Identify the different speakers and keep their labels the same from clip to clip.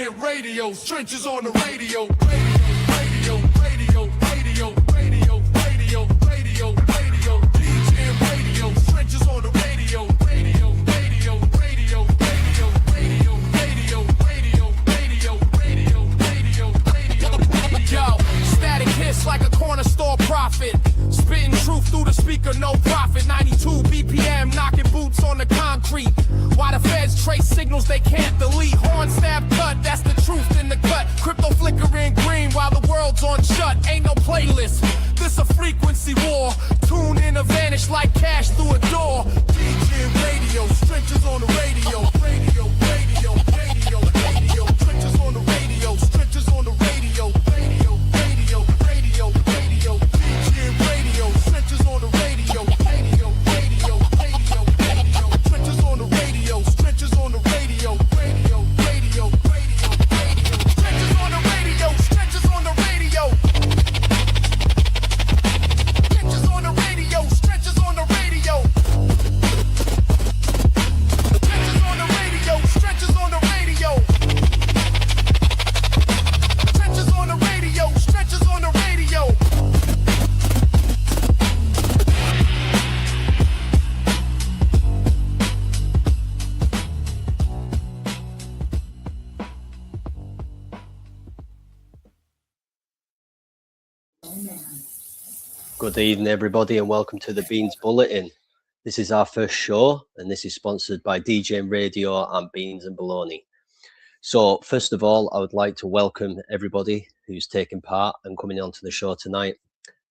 Speaker 1: DGNRadio, trenches on the radio, radio, radio, radio, radio, radio, radio, radio, DGNRadio, trenches on the radio, radio, radio, radio, radio, radio, radio, radio, radio, radio, radio, radio. Yo, static hits like a corner store prophet, spitting truth through the speaker, no profit. 92 BPM, knocking boots on the concrete. Why the feds trace signals they can't delete? Horn stab cut, that's the truth in the cut. Crypto flickering green while the world's on shut. Ain't no playlist, this a frequency war. Tune in or vanish like cash through a door. DGNRadio, stretches on the radio. Radio, radio, radio, radio. Stretches on the radio, stretches on the radio. Radio, radio, radio, radio. DGNRadio, stretches on the radio. Radio, radio, radio, radio. Stretches on the radio, stretches on the radio. Radio, radio, radio, radio. Stretches on the radio, stretches on the radio. Stretches on the radio, stretches on the radio. Stretches on the radio, stretches on the radio. Stretches on the radio, stretches on the radio.
Speaker 2: Good evening, everybody, and welcome to the Beans Bulletin. This is our first show, and this is sponsored by DGNRadio and Beans and Bologna. So, first of all, I would like to welcome everybody who's taking part and coming onto the show tonight.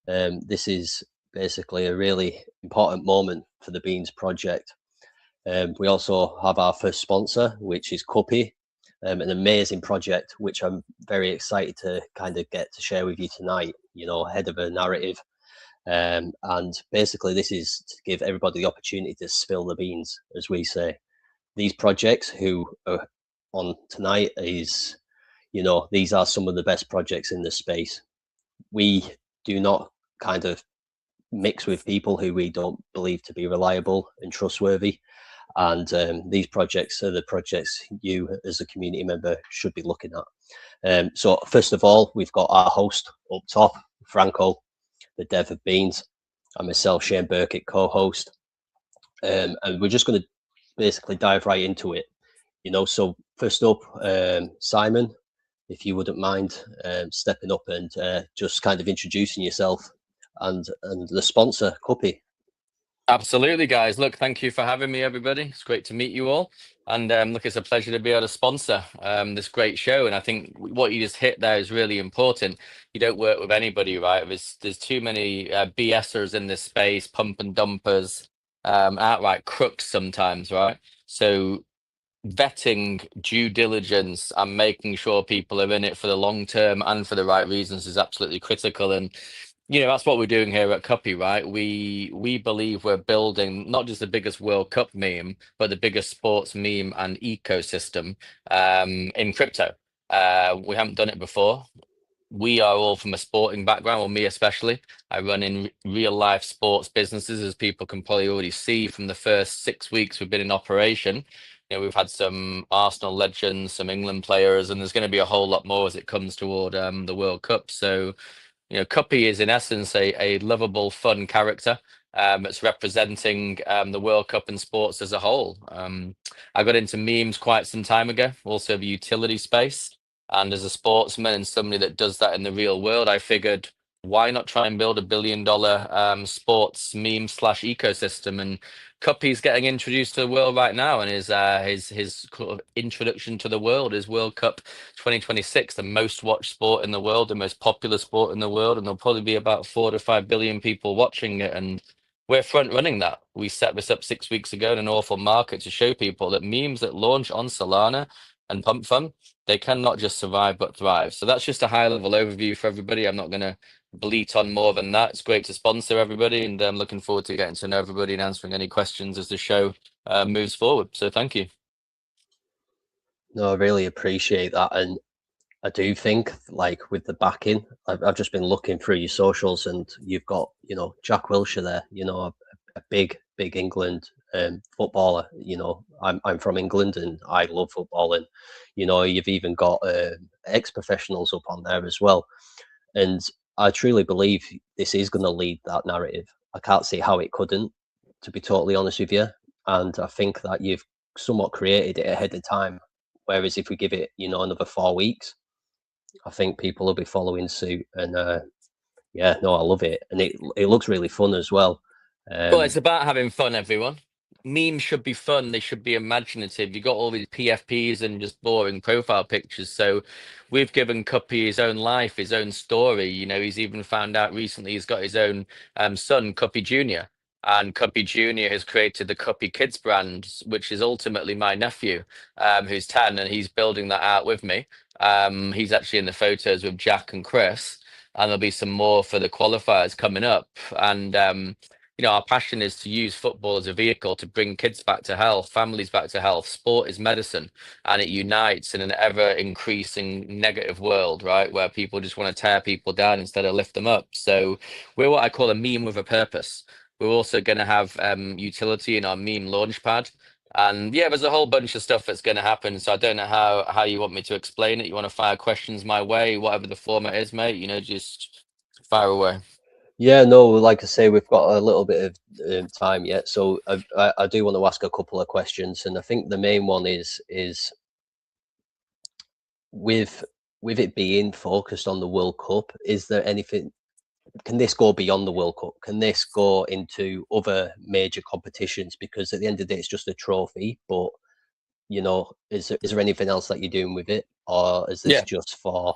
Speaker 2: This is basically a really important moment for the Beans project. We also have our first sponsor, which is CUPPY, an amazing project, which I'm very excited to kind of get to share with you tonight, you know, ahead of a narrative. And basically this is to give everybody the opportunity to spill the beans, as we say. These projects who are on tonight is, you know, these are some of the best projects in the space. We do not kind of mix with people who we don't believe to be reliable and trustworthy. And these projects are the projects you as a community member should be looking at. So first of all, we've got our host up top, Franco, the dev of Beans, and myself, Shane Burkett, co-host. And we're just going to basically dive right into it. You know, so first up, Simon, if you wouldn't mind stepping up and just kind of introducing yourself and the sponsor, CUPPY.
Speaker 3: Absolutely, guys. Look, thank you for having me, everybody. It's great to meet you all. And look, it's a pleasure to be able to sponsor this great show. And I think what you just hit there is really important. You don't work with anybody, right? There's too many BSers in this space, pump and dumpers, outright crooks sometimes, right? So vetting, due diligence, and making sure people are in it for the long term and for the right reasons is absolutely critical. And you know, that's what we're doing here at CUPPY, right? We believe we're building not just the biggest World Cup meme, but the biggest sports meme and ecosystem in crypto. We haven't done it before. We are all from a sporting background, or me especially. I run in real life sports businesses, as people can probably already see from the first 6 weeks we've been in operation. You know, we've had some Arsenal legends, some England players, and there's going to be a whole lot more as it comes toward the World Cup. So, you know, CUPPY is in essence a lovable, fun character. It's representing the World Cup and sports as a whole. I got into memes quite some time ago, also the utility space. And as a sportsman and somebody that does that in the real world, I figured, why not try and build $1 billion sports meme / ecosystem? And CUPPY's getting introduced to the world right now, and his sort of introduction to the world is World Cup 2026, the most watched sport in the world, the most popular sport in the world, and there'll probably be about 4 to 5 billion people watching it. And we're front running that. We set this up 6 weeks ago in an awful market to show people that memes that launch on Solana and Pump Fun, they can not just survive but thrive. So that's just a high level overview for everybody. I'm not going to bleat on more than that. It's great to sponsor everybody, and I'm looking forward to getting to know everybody and answering any questions as the show moves forward. So thank you.
Speaker 2: No, I really appreciate that. And I do think, like, with the backing, I've just been looking through your socials, and you've got, you know, Jack Wilshere there, you know, a big England footballer. You know, I'm from England and I love football, and you know, you've even got ex-professionals up on there as well. And I truly believe this is going to lead that narrative. I can't see how it couldn't, to be totally honest with you. And I think that you've somewhat created it ahead of time. Whereas if we give it, you know, another 4 weeks, I think people will be following suit. And yeah, no, I love it, and it looks really fun as well.
Speaker 3: Well, it's about having fun, everyone. Memes should be fun. They should be imaginative. You got all these PFPs and just boring profile pictures. So we've given Cuppy his own life, his own story. You know, he's even found out recently he's got his own son, Cuppy Jr. And Cuppy Jr. has created the Cuppy Kids brand, which is ultimately my nephew, who's 10, and he's building that out with me. He's actually in the photos with Jack and Chris, and there'll be some more for the qualifiers coming up. And you know, our passion is to use football as a vehicle to bring kids back to health, families back to health. Sport is medicine, and it unites in an ever increasing negative world, right? Where people just want to tear people down instead of lift them up. So we're what I call a meme with a purpose. We're also going to have utility in our meme launchpad. And yeah, there's a whole bunch of stuff that's going to happen. So I don't know how you want me to explain it. You want to fire questions my way, whatever the format is, mate, you know, just fire away.
Speaker 2: Yeah, no, like I say, we've got a little bit of time yet, so I do want to ask a couple of questions, and I think the main one is with it being focused on the World Cup, is there anything? Can this go beyond the World Cup? Can this go into other major competitions? Because at the end of the day, it's just a trophy. But you know, is there anything else that you're doing with it, or is this just for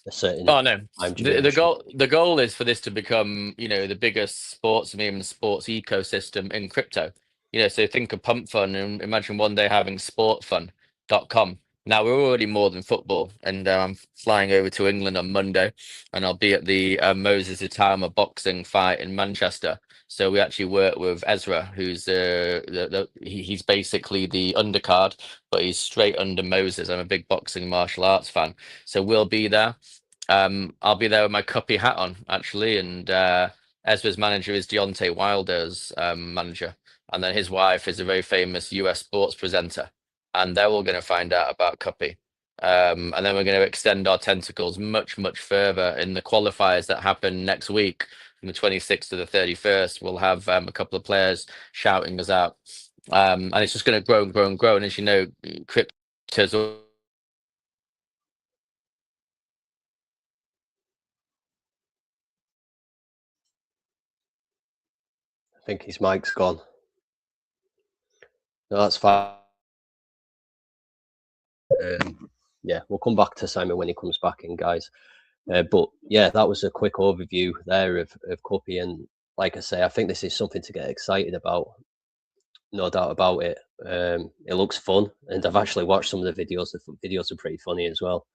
Speaker 2: a certain
Speaker 3: Oh no,
Speaker 2: time
Speaker 3: the
Speaker 2: duration?
Speaker 3: goal is for this to become, you know, the biggest sports meme sports ecosystem in crypto. You know, so think of Pump Fun and imagine one day having sportfun.com. Now we're already more than football, and I'm flying over to England on Monday, and I'll be at the Moses Itama boxing fight in Manchester. So we actually work with Ezra, who's he's basically the undercard, but he's straight under Moses. I'm a big boxing martial arts fan, so we'll be there. I'll be there with my Cuppy hat on, actually, and Ezra's manager is Deontay Wilder's manager, and then his wife is a very famous US sports presenter, and they're all going to find out about Cuppy. And then we're going to extend our tentacles much, much further in the qualifiers that happen next week, from the 26th to the 31st. We'll have a couple of players shouting us out, and it's just going to grow and grow and grow. And as you know, crypto's
Speaker 2: I think his mic's gone. No, that's fine. Yeah, we'll come back to Simon when he comes back in, guys. But yeah, that was a quick overview there of Cuppy, and like I say, I think this is something to get excited about. No doubt about it. It looks fun, and I've actually watched some of the videos. The videos are pretty funny as well.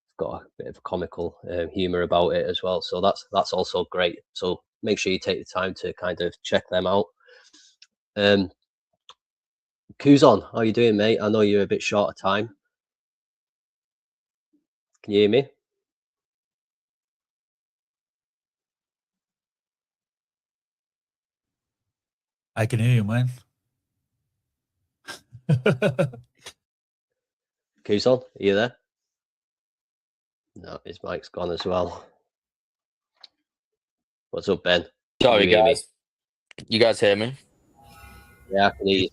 Speaker 2: It's got a bit of comical humor about it as well, so that's also great. So make sure you take the time to kind of check them out. Kuzon, how you doing, mate? I know you're a bit short of time. Can you hear me?
Speaker 4: I can hear you, man.
Speaker 2: Kuzon, are you there? No, his mic's gone as well. What's up, Ben?
Speaker 3: sorry,
Speaker 2: Can you hear me?
Speaker 3: guys. You guys hear me?
Speaker 2: Yeah, I can hear you.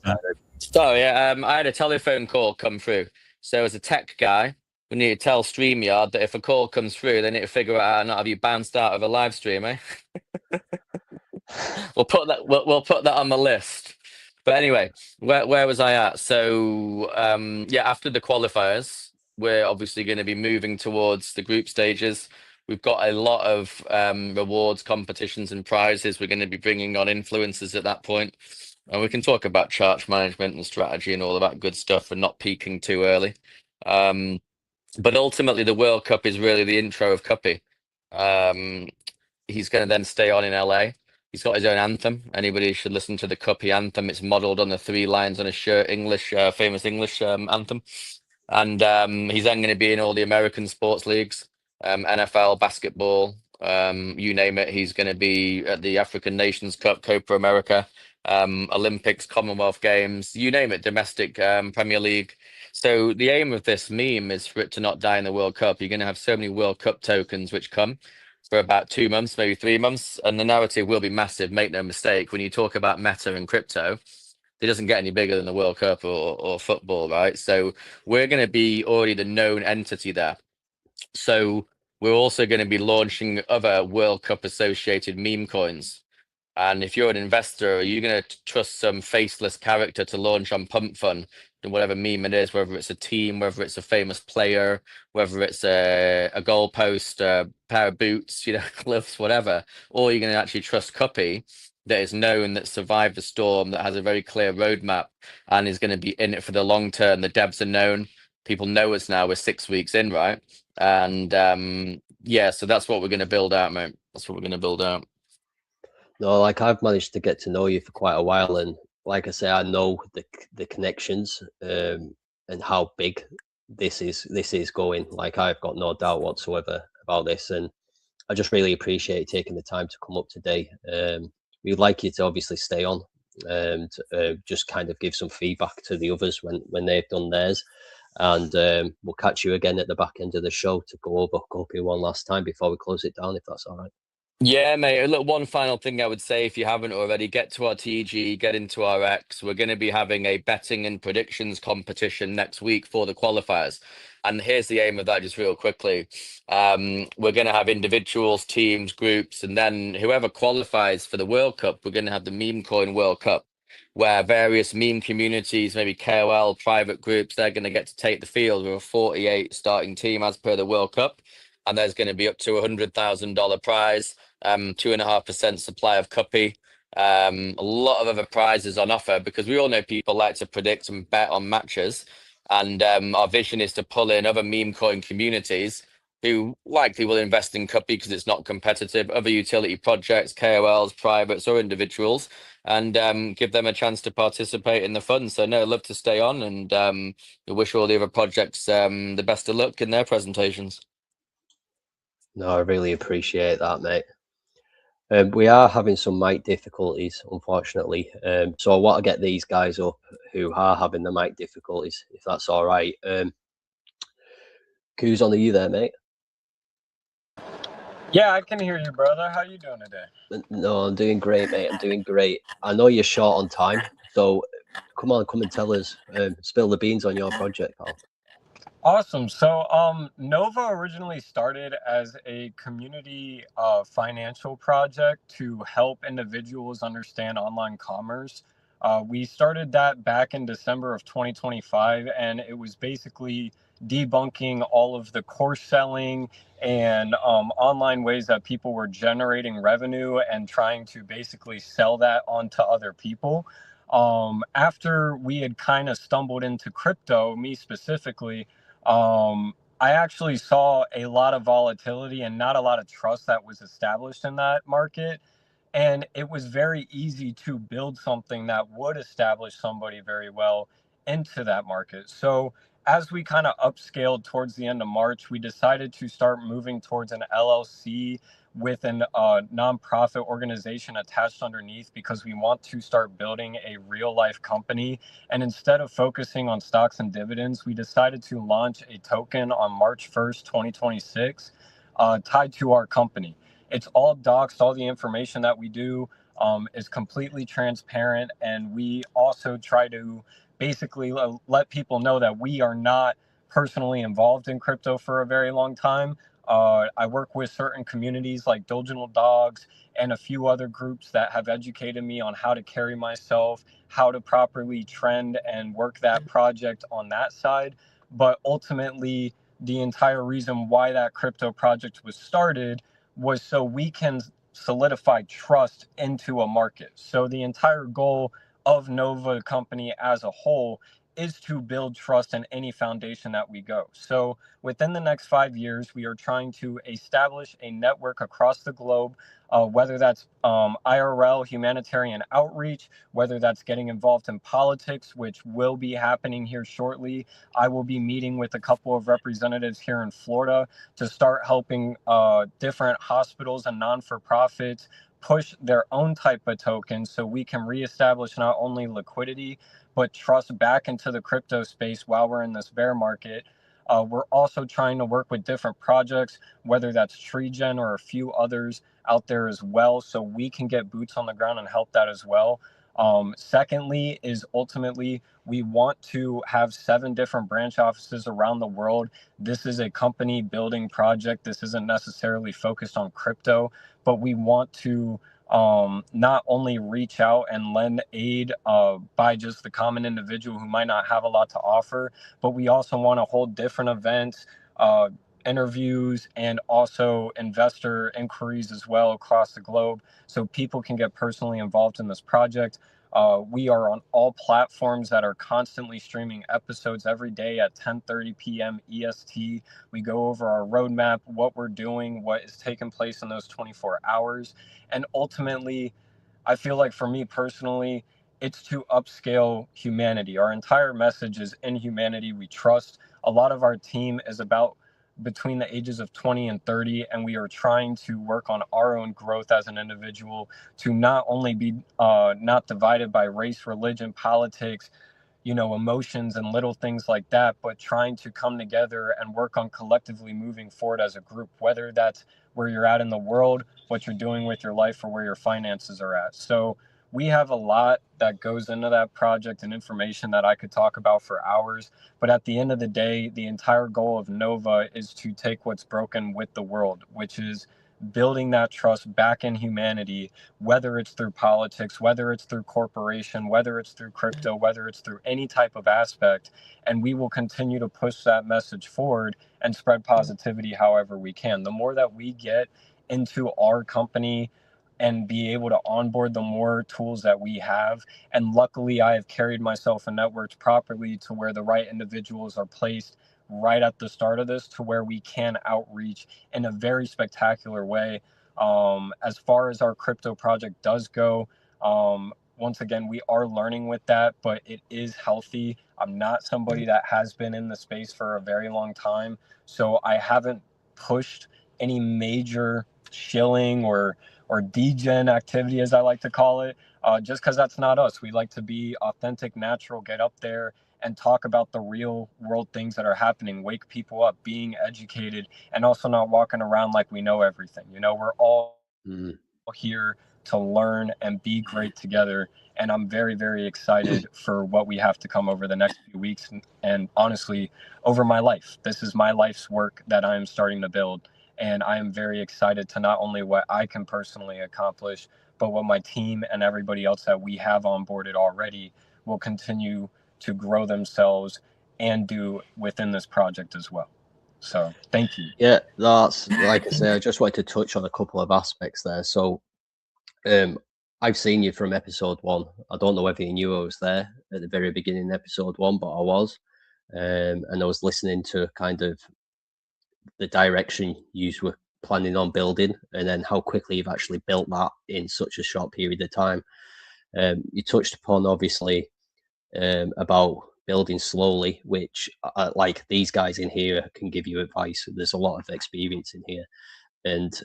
Speaker 3: Sorry, I had a telephone call come through. So as a tech guy, we need to tell StreamYard that if a call comes through, they need to figure out how not have you bounced out of a live stream, eh? We'll put that on the list. But anyway, where was I at? So yeah, after the qualifiers, we're obviously going to be moving towards the group stages. We've got a lot of rewards, competitions, and prizes. We're going to be bringing on influencers at that point. And we can talk about charge management and strategy and all of that good stuff and not peaking too early. But ultimately, the World Cup is really the intro of Cuppy. He's going to then stay on in LA. He's got his own anthem. Anybody should listen to the Cuppy anthem. It's modeled on the 3 lines on his shirt, famous English anthem. And he's then going to be in all the American sports leagues, NFL, basketball, you name it. He's going to be at the African Nations Cup, Copa America. Olympics, Commonwealth Games, you name it, domestic Premier League. So the aim of this meme is for it to not die in the World Cup. You're going to have so many World Cup tokens which come for about 2 months, maybe 3 months, and the narrative will be massive. Make no mistake. When you talk about meta and crypto, it doesn't get any bigger than the World Cup or football, right? So we're going to be already the known entity there. So we're also going to be launching other World Cup associated meme coins. And if you're an investor, are you going to trust some faceless character to launch on Pump Fun, whatever meme it is, whether it's a team, whether it's a famous player, whether it's a goalpost, a pair of boots, gloves, whatever, or you're going to actually trust CUPPY that is known, that survived the storm, that has a very clear roadmap and is going to be in it for the long term. The devs are known. People know us now. We're 6 weeks in, right? And yeah, so that's what we're going to build out, mate. That's what we're going to build out.
Speaker 2: No, like I've managed to get to know you for quite a while, and like I say, I know the connections and how big this is going. Like I've got no doubt whatsoever about this, and I just really appreciate you taking the time to come up today. We'd like you to obviously stay on and just kind of give some feedback to the others when they've done theirs. And we'll catch you again at the back end of the show to go over CUPPY one last time before we close it down, if that's all right.
Speaker 3: Yeah, mate. Look, one final thing I would say, if you haven't already, get to our TG, get into our X. We're going to be having a betting and predictions competition next week for the qualifiers. And here's the aim of that, just real quickly. We're going to have individuals, teams, groups, and then whoever qualifies for the World Cup, we're going to have the Meme Coin World Cup, where various meme communities, maybe KOL, private groups, they're going to get to take the field with a 48 starting team as per the World Cup. And there's going to be up to $100,000 prize. 2.5% supply of CUPPY, a lot of other prizes on offer, because we all know people like to predict and bet on matches, and our vision is to pull in other meme coin communities who likely will invest in CUPPY because it's not competitive, other utility projects, KOLs, privates or individuals, and give them a chance to participate in the fund. So no, I'd love to stay on, and we wish all the other projects the best of luck in their presentations.
Speaker 2: No, I really appreciate that, mate. We are having some mic difficulties, unfortunately. So I want to get these guys up who are having the mic difficulties, if that's all right. Kuzon, are you there, mate?
Speaker 5: Yeah, I can hear you, brother. How you doing today?
Speaker 2: No, I'm doing great, mate. I'm doing great. I know you're short on time, so come on, come and tell us, spill the beans on your project, pal.
Speaker 5: Awesome. So, NOVAH originally started as a community financial project to help individuals understand online commerce. We started that back in December of 2025, and it was basically debunking all of the course selling and online ways that people were generating revenue and trying to basically sell that onto other people. After we had kind of stumbled into crypto, me specifically, I actually saw a lot of volatility and not a lot of trust that was established in that market. And it was very easy to build something that would establish somebody very well into that market. So as we kind of upscaled towards the end of March, we decided to start moving towards an LLC with an nonprofit organization attached underneath, because we want to start building a real life company. And instead of focusing on stocks and dividends, we decided to launch a token on March 1st, 2026, tied to our company. It's all doxed. All the information that we do is completely transparent. And we also try to basically let people know that we are not personally involved in crypto for a very long time. I work with certain communities like Doginal Dogs and a few other groups that have educated me on how to carry myself, how to properly trend and work that project on that side. But ultimately, the entire reason why that crypto project was started was so we can solidify trust into a market. So the entire goal of NOVAH company as a whole is to build trust in any foundation that we go. So within the next 5 years, we are trying to establish a network across the globe, whether that's IRL, humanitarian outreach, whether that's getting involved in politics, which will be happening here shortly. I will be meeting with a couple of representatives here in Florida to start helping different hospitals and non-for-profits push their own type of token so we can reestablish not only liquidity, but trust back into the crypto space while we're in this bear market. We're also trying to work with different projects, whether that's TreeGen or a few others out there as well, so we can get boots on the ground and help that as well. Secondly is ultimately we want to have 7 different branch offices around the world. This is a company building project. This isn't necessarily focused on crypto, but we want to not only reach out and lend aid by just the common individual who might not have a lot to offer, but we also want to hold different events, interviews, and also investor inquiries as well across the globe so people can get personally involved in this project. We are on all platforms that are constantly streaming episodes every day at 10:30 p.m. EST. We go over our roadmap, what we're doing, what is taking place in those 24 hours. And ultimately, I feel like for me personally, it's to upscale humanity. Our entire message is in humanity we trust. A lot of our team is about between the ages of 20 and 30, and we are trying to work on our own growth as an individual to not only be not divided by race, religion, politics, emotions and little things like that, but trying to come together and work on collectively moving forward as a group, whether that's where you're at in the world, what you're doing with your life, or where your finances are at. So we have a lot that goes into that project and information that I could talk about for hours. But at the end of the day, the entire goal of NOVAH is to take what's broken with the world, which is building that trust back in humanity, whether it's through politics, whether it's through corporation, whether it's through crypto, whether it's through any type of aspect. And we will continue to push that message forward and spread positivity however we can. The more that we get into our company and be able to onboard the more tools that we have. And luckily, I have carried myself and networked properly to where the right individuals are placed right at the start of this to where we can outreach in a very spectacular way. As far as our crypto project does go, once again, we are learning with that, but it is healthy. I'm not somebody that has been in the space for a very long time, so I haven't pushed any major shilling or DGen activity, as I like to call it, just because that's not us. We like to be authentic, natural, get up there and talk about the real world things that are happening, wake people up, being educated, and also not walking around like we know everything. We're all here to learn and be great together. And I'm very, very excited for what we have to come over the next few weeks. And honestly, over my life, this is my life's work that I am starting to build. And I am very excited to not only what I can personally accomplish, but what my team and everybody else that we have onboarded already will continue to grow themselves and do within this project as well. So thank you.
Speaker 2: Yeah, that's, like I say, I just wanted to touch on a couple of aspects there. So I've seen you from episode 1. I don't know whether you knew I was there at the very beginning, episode 1, but I was. And I was listening to kind of the direction you were planning on building, and then how quickly you've actually built that in such a short period of time. You touched upon, obviously, about building slowly, which like these guys in here can give you advice. There's a lot of experience in here, and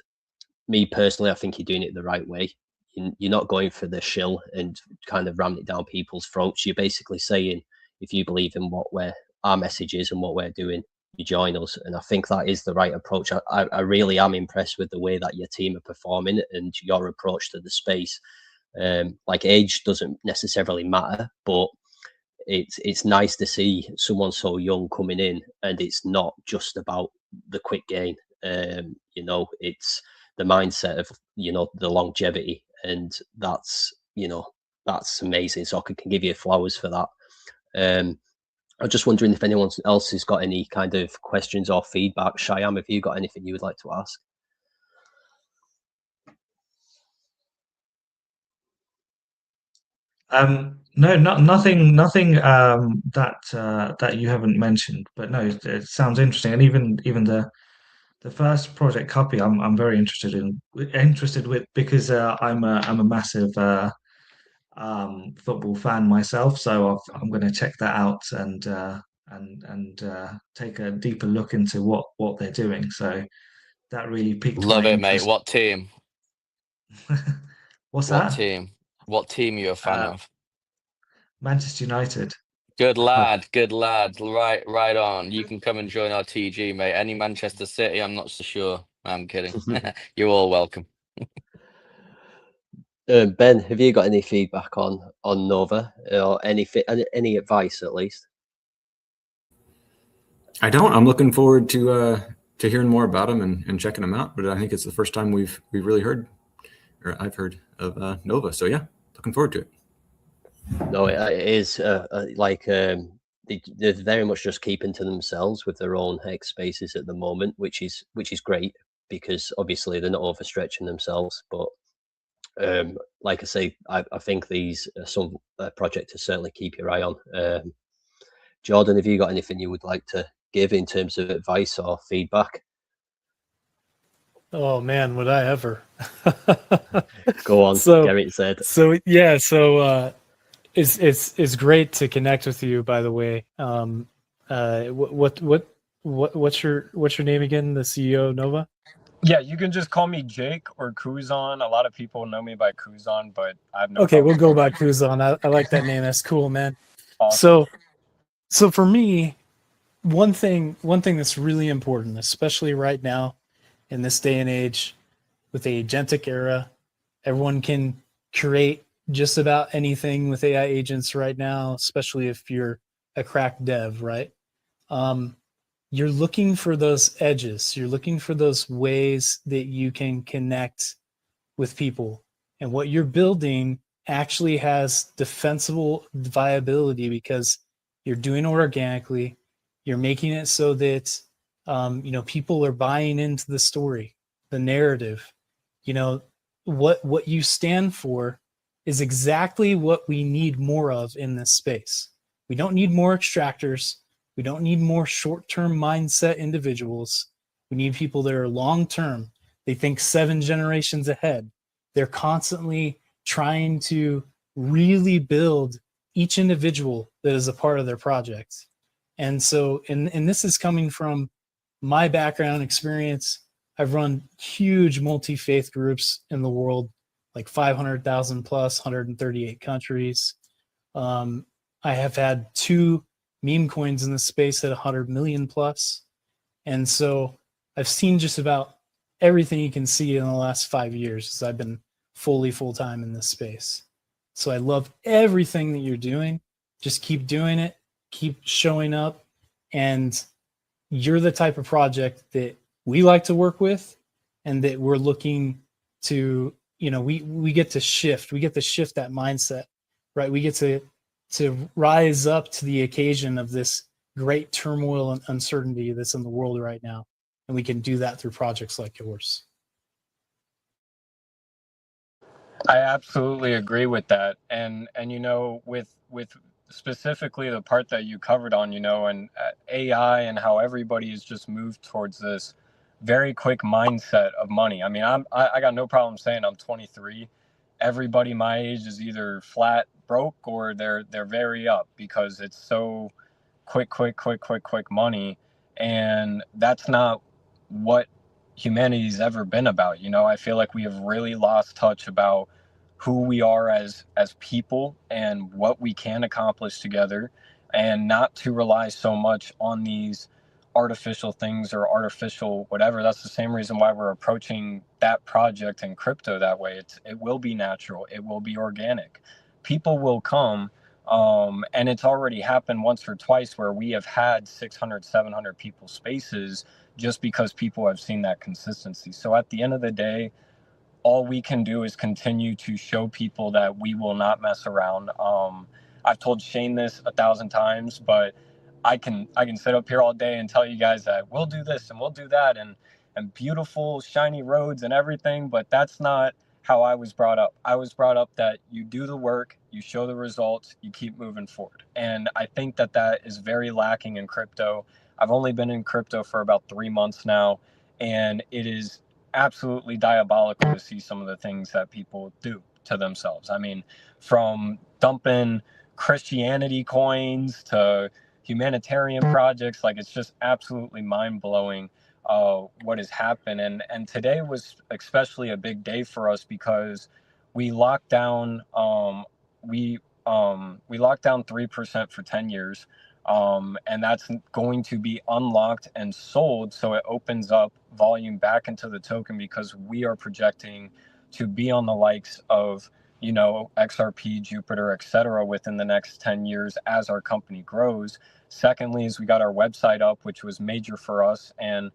Speaker 2: me personally, I think you're doing it the right way. You're not going for the shill and kind of ramming it down people's throats. You're basically saying, if you believe in what our message is and what we're doing, you join us. And I think that is the right approach. I really am impressed with the way that your team are performing and your approach to the space. Like, age doesn't necessarily matter, but it's nice to see someone so young coming in, and it's not just about the quick gain. It's the mindset of the longevity, and that's amazing. So I can give you flowers for that. I'm just wondering if anyone else has got any kind of questions or feedback. Shyam, have you got anything you would like to ask?
Speaker 4: No, nothing that you haven't mentioned. But no, it sounds interesting, and even the first project, CUPPY, I'm very interested with, because I'm a massive football fan myself, so I'm going to check that out and take a deeper look into what they're doing. So that really piqued
Speaker 3: Love
Speaker 4: my
Speaker 3: it, mate.
Speaker 4: interest.
Speaker 3: What team?
Speaker 4: What's
Speaker 3: What
Speaker 4: that?
Speaker 3: team? What team are you a fan
Speaker 4: Uh,
Speaker 3: of?
Speaker 4: Manchester United.
Speaker 3: Good lad, good lad. Right on. You can come and join our TG, mate. Any Manchester City, I'm not so sure. I'm kidding. You're all welcome.
Speaker 2: Ben, have you got any feedback on NOVAH or any advice at least?
Speaker 6: I don't. I'm looking forward to hearing more about them and checking them out. But I think it's the first time we've really heard, or I've heard of NOVAH. So yeah, looking forward to it.
Speaker 2: No, it is they're very much just keeping to themselves with their own hex spaces at the moment, which is great because obviously they're not overstretching themselves. But like I say, I think these are some project to certainly keep your eye on. Jordan, have you got anything you would like to give in terms of advice or feedback?
Speaker 7: Oh man, would I ever?
Speaker 2: Go on, Garrett said.
Speaker 7: It's great to connect with you. By the way, what's your name again? The CEO of NOVAH?
Speaker 5: Yeah, you can just call me Jake or Kuzan. A lot of people know me by Kuzan, but I have no
Speaker 7: Okay,
Speaker 5: problem.
Speaker 7: we'll go by Kuzan. I like that name. That's cool, man.
Speaker 5: Awesome.
Speaker 7: So for me, one thing that's really important, especially right now in this day and age with the agentic era, everyone can create just about anything with AI agents right now, especially if you're a crack dev, right? You're looking for those edges. You're looking for those ways that you can connect with people. And what you're building actually has defensible viability because you're doing it organically. You're making it so that people are buying into the story, the narrative. What you stand for is exactly what we need more of in this space. We don't need more extractors. We don't need more short-term mindset individuals. We need people that are long-term. They think 7 generations ahead. They're constantly trying to really build each individual that is a part of their project. And so, and this is coming from my background experience. I've run huge multi-faith groups in the world, like 500,000 plus, 138 countries. I have had 2 meme coins in the space at 100 million plus. And so I've seen just about everything you can see in the last 5 years as I've been full-time in this space. So I love everything that you're doing. Just keep doing it, keep showing up, and you're the type of project that we like to work with and that we're looking to, we get to shift that mindset, right? We get to rise up to the occasion of this great turmoil and uncertainty that's in the world right now. And we can do that through projects like yours.
Speaker 5: I absolutely agree with that. And with specifically the part that you covered on, and AI and how everybody has just moved towards this very quick mindset of money. I mean, I got no problem saying I'm 23. Everybody my age is either flat broke or they're very up because it's so quick money. And that's not what humanity's ever been about. I feel like we have really lost touch about who we are as people and what we can accomplish together, and not to rely so much on these artificial things or artificial whatever. That's the same reason why we're approaching that project in crypto that way. It will be natural, it will be organic, people will come. And it's already happened once or twice where we have had 600, 700 people spaces just because people have seen that consistency. So at the end of the day, all we can do is continue to show people that we will not mess around. I've told Shane this 1,000 times, but I can sit up here all day and tell you guys that we'll do this and we'll do that and beautiful shiny roads and everything, but that's not how I was brought up. I was brought up that you do the work, you show the results, you keep moving forward. And I think that is very lacking in crypto. I've only been in crypto for about 3 months now, and it is absolutely diabolical to see some of the things that people do to themselves. I mean, from dumping Christianity coins to humanitarian projects, like it's just absolutely mind-blowing what has happened. And today was especially a big day for us because we locked down we locked down 3% for 10 years. And that's going to be unlocked and sold, so it opens up volume back into the token, because we are projecting to be on the likes of, you know, XRP, Jupiter, etc. within the next 10 years as our company grows. Secondly, is we got our website up, which was major for us, and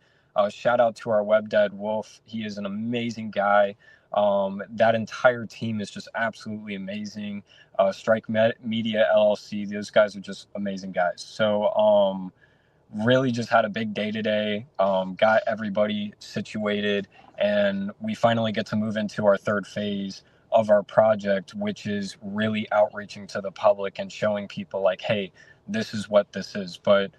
Speaker 5: shout out to our web dad Wolf. He is an amazing guy. That entire team is just absolutely amazing. Strike Media LLC, those guys are just amazing guys. So really just had a big day today, got everybody situated, and we finally get to move into our third phase of our project, which is really outreaching to the public and showing people like, hey, this is what this is. But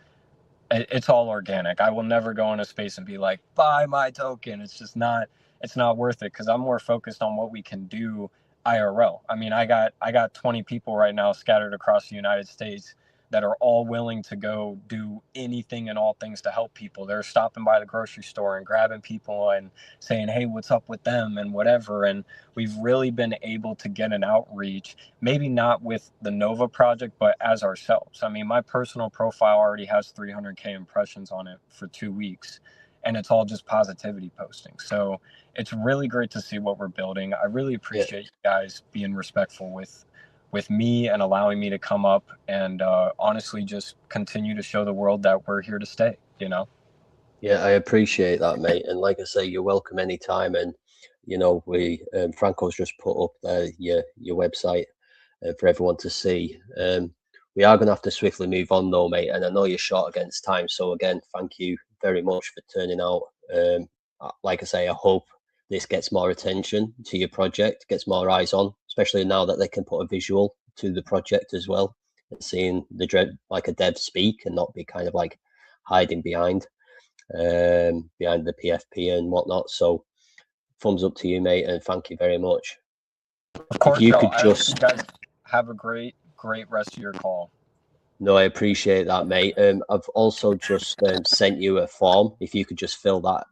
Speaker 5: it's all organic. I will never go in a space and be like, buy my token. It's just not, it's not worth it, because I'm more focused on what we can do IRL. I mean, I got 20 people right now scattered across the United States that are all willing to go do anything and all things to help people. They're stopping by the grocery store and grabbing people and saying, hey, what's up with them and whatever. And we've really been able to get an outreach, maybe not with the NOVAH project, but as ourselves. I mean, my personal profile already has 300K impressions on it for 2 weeks, and it's all just positivity posting. So it's really great to see what we're building. I really appreciate you guys being respectful with me and allowing me to come up and honestly just continue to show the world that we're here to stay, you know?
Speaker 2: Yeah, I appreciate that, mate. And like I say, you're welcome anytime. And, you know, we, Franco's just put up there your website for everyone to see. We are going to have to swiftly move on though, mate. And I know you're short against time. So again, thank you very much for turning out. Like I say, I hope this gets more attention to your project, gets more eyes on, especially now that they can put a visual to the project as well, and seeing like a dev speak and not be kind of like hiding behind the PFP and whatnot. So thumbs up to you, mate, and thank you very much.
Speaker 5: Of course,
Speaker 2: If you
Speaker 5: y'all.
Speaker 2: could
Speaker 5: I hope
Speaker 2: just
Speaker 5: you guys have a great rest of your call.
Speaker 2: No, I appreciate that, mate. I've also just sent you a form. If you could just fill that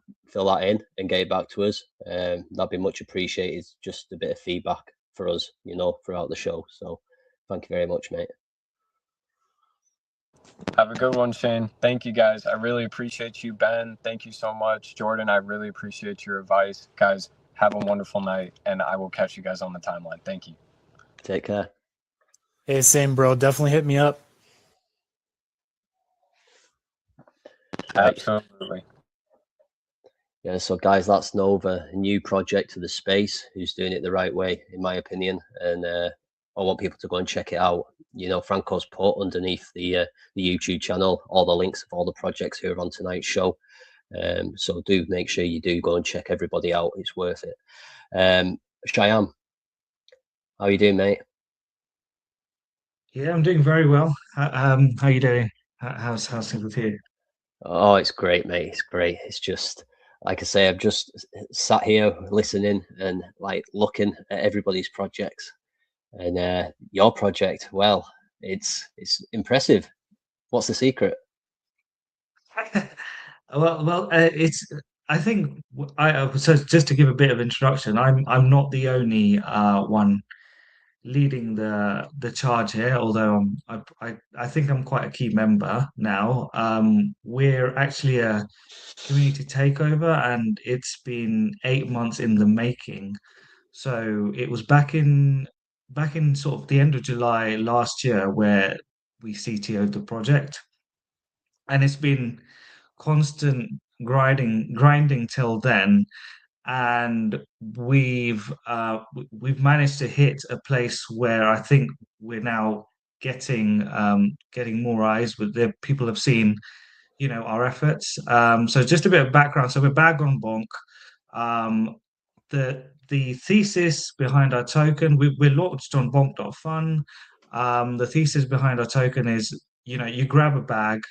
Speaker 2: in and get it back to us, that'd be much appreciated. Just a bit of feedback for us, you know, throughout the show. So thank you very much, mate.
Speaker 5: Have a good one, Shane. Thank you, guys. I really appreciate you, Ben. Thank you so much. Jordan, I really appreciate your advice. Guys, have a wonderful night, and I will catch you guys on the timeline. Thank you.
Speaker 2: Take care.
Speaker 7: Hey, same, bro. Definitely hit me up.
Speaker 2: Right.
Speaker 5: Absolutely.
Speaker 2: Yeah, so guys, that's NOVAH, a new project to the space, who's doing it the right way, in my opinion. And I want people to go and check it out. You know, Franco's put underneath the YouTube channel all the links of all the projects who are on tonight's show. So do make sure you do go and check everybody out. It's worth it. Shyam, how are you doing, mate?
Speaker 4: Yeah, I'm doing very well. How are you doing? How's things with you?
Speaker 2: Oh, it's great, mate. It's great. It's just, like I say, I've just sat here listening and like looking at everybody's projects. And your project, well, it's impressive. What's the secret?
Speaker 4: It's. I think so. Just to give a bit of introduction, I'm not the only one leading the charge here. Although I think I'm quite a key member now. We're actually a community takeover, and it's been 8 months in the making. So it was back in sort of the end of July last year where we CTO'd the project, and it's been constant grinding till then. And we've managed to hit a place where I think we're now getting more eyes. With the people have seen, our efforts. So just a bit of background. So we're Bag on Bonk. Um, the thesis behind our token, we're launched on bonk.fun. The thesis behind our token is, you grab a bag,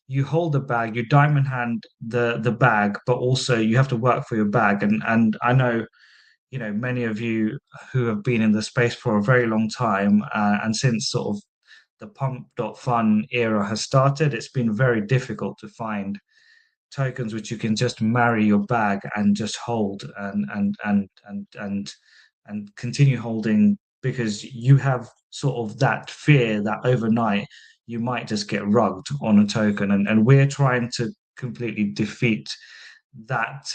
Speaker 4: you hold the bag, you diamond hand the bag, but also you have to work for your bag. And I know, many of you who have been in the space for a very long time, and since sort of the pump.fun era has started, it's been very difficult to find tokens which you can just marry your bag and just hold and continue holding, because you have sort of that fear that overnight you might just get rugged on a token, and we're trying to completely defeat that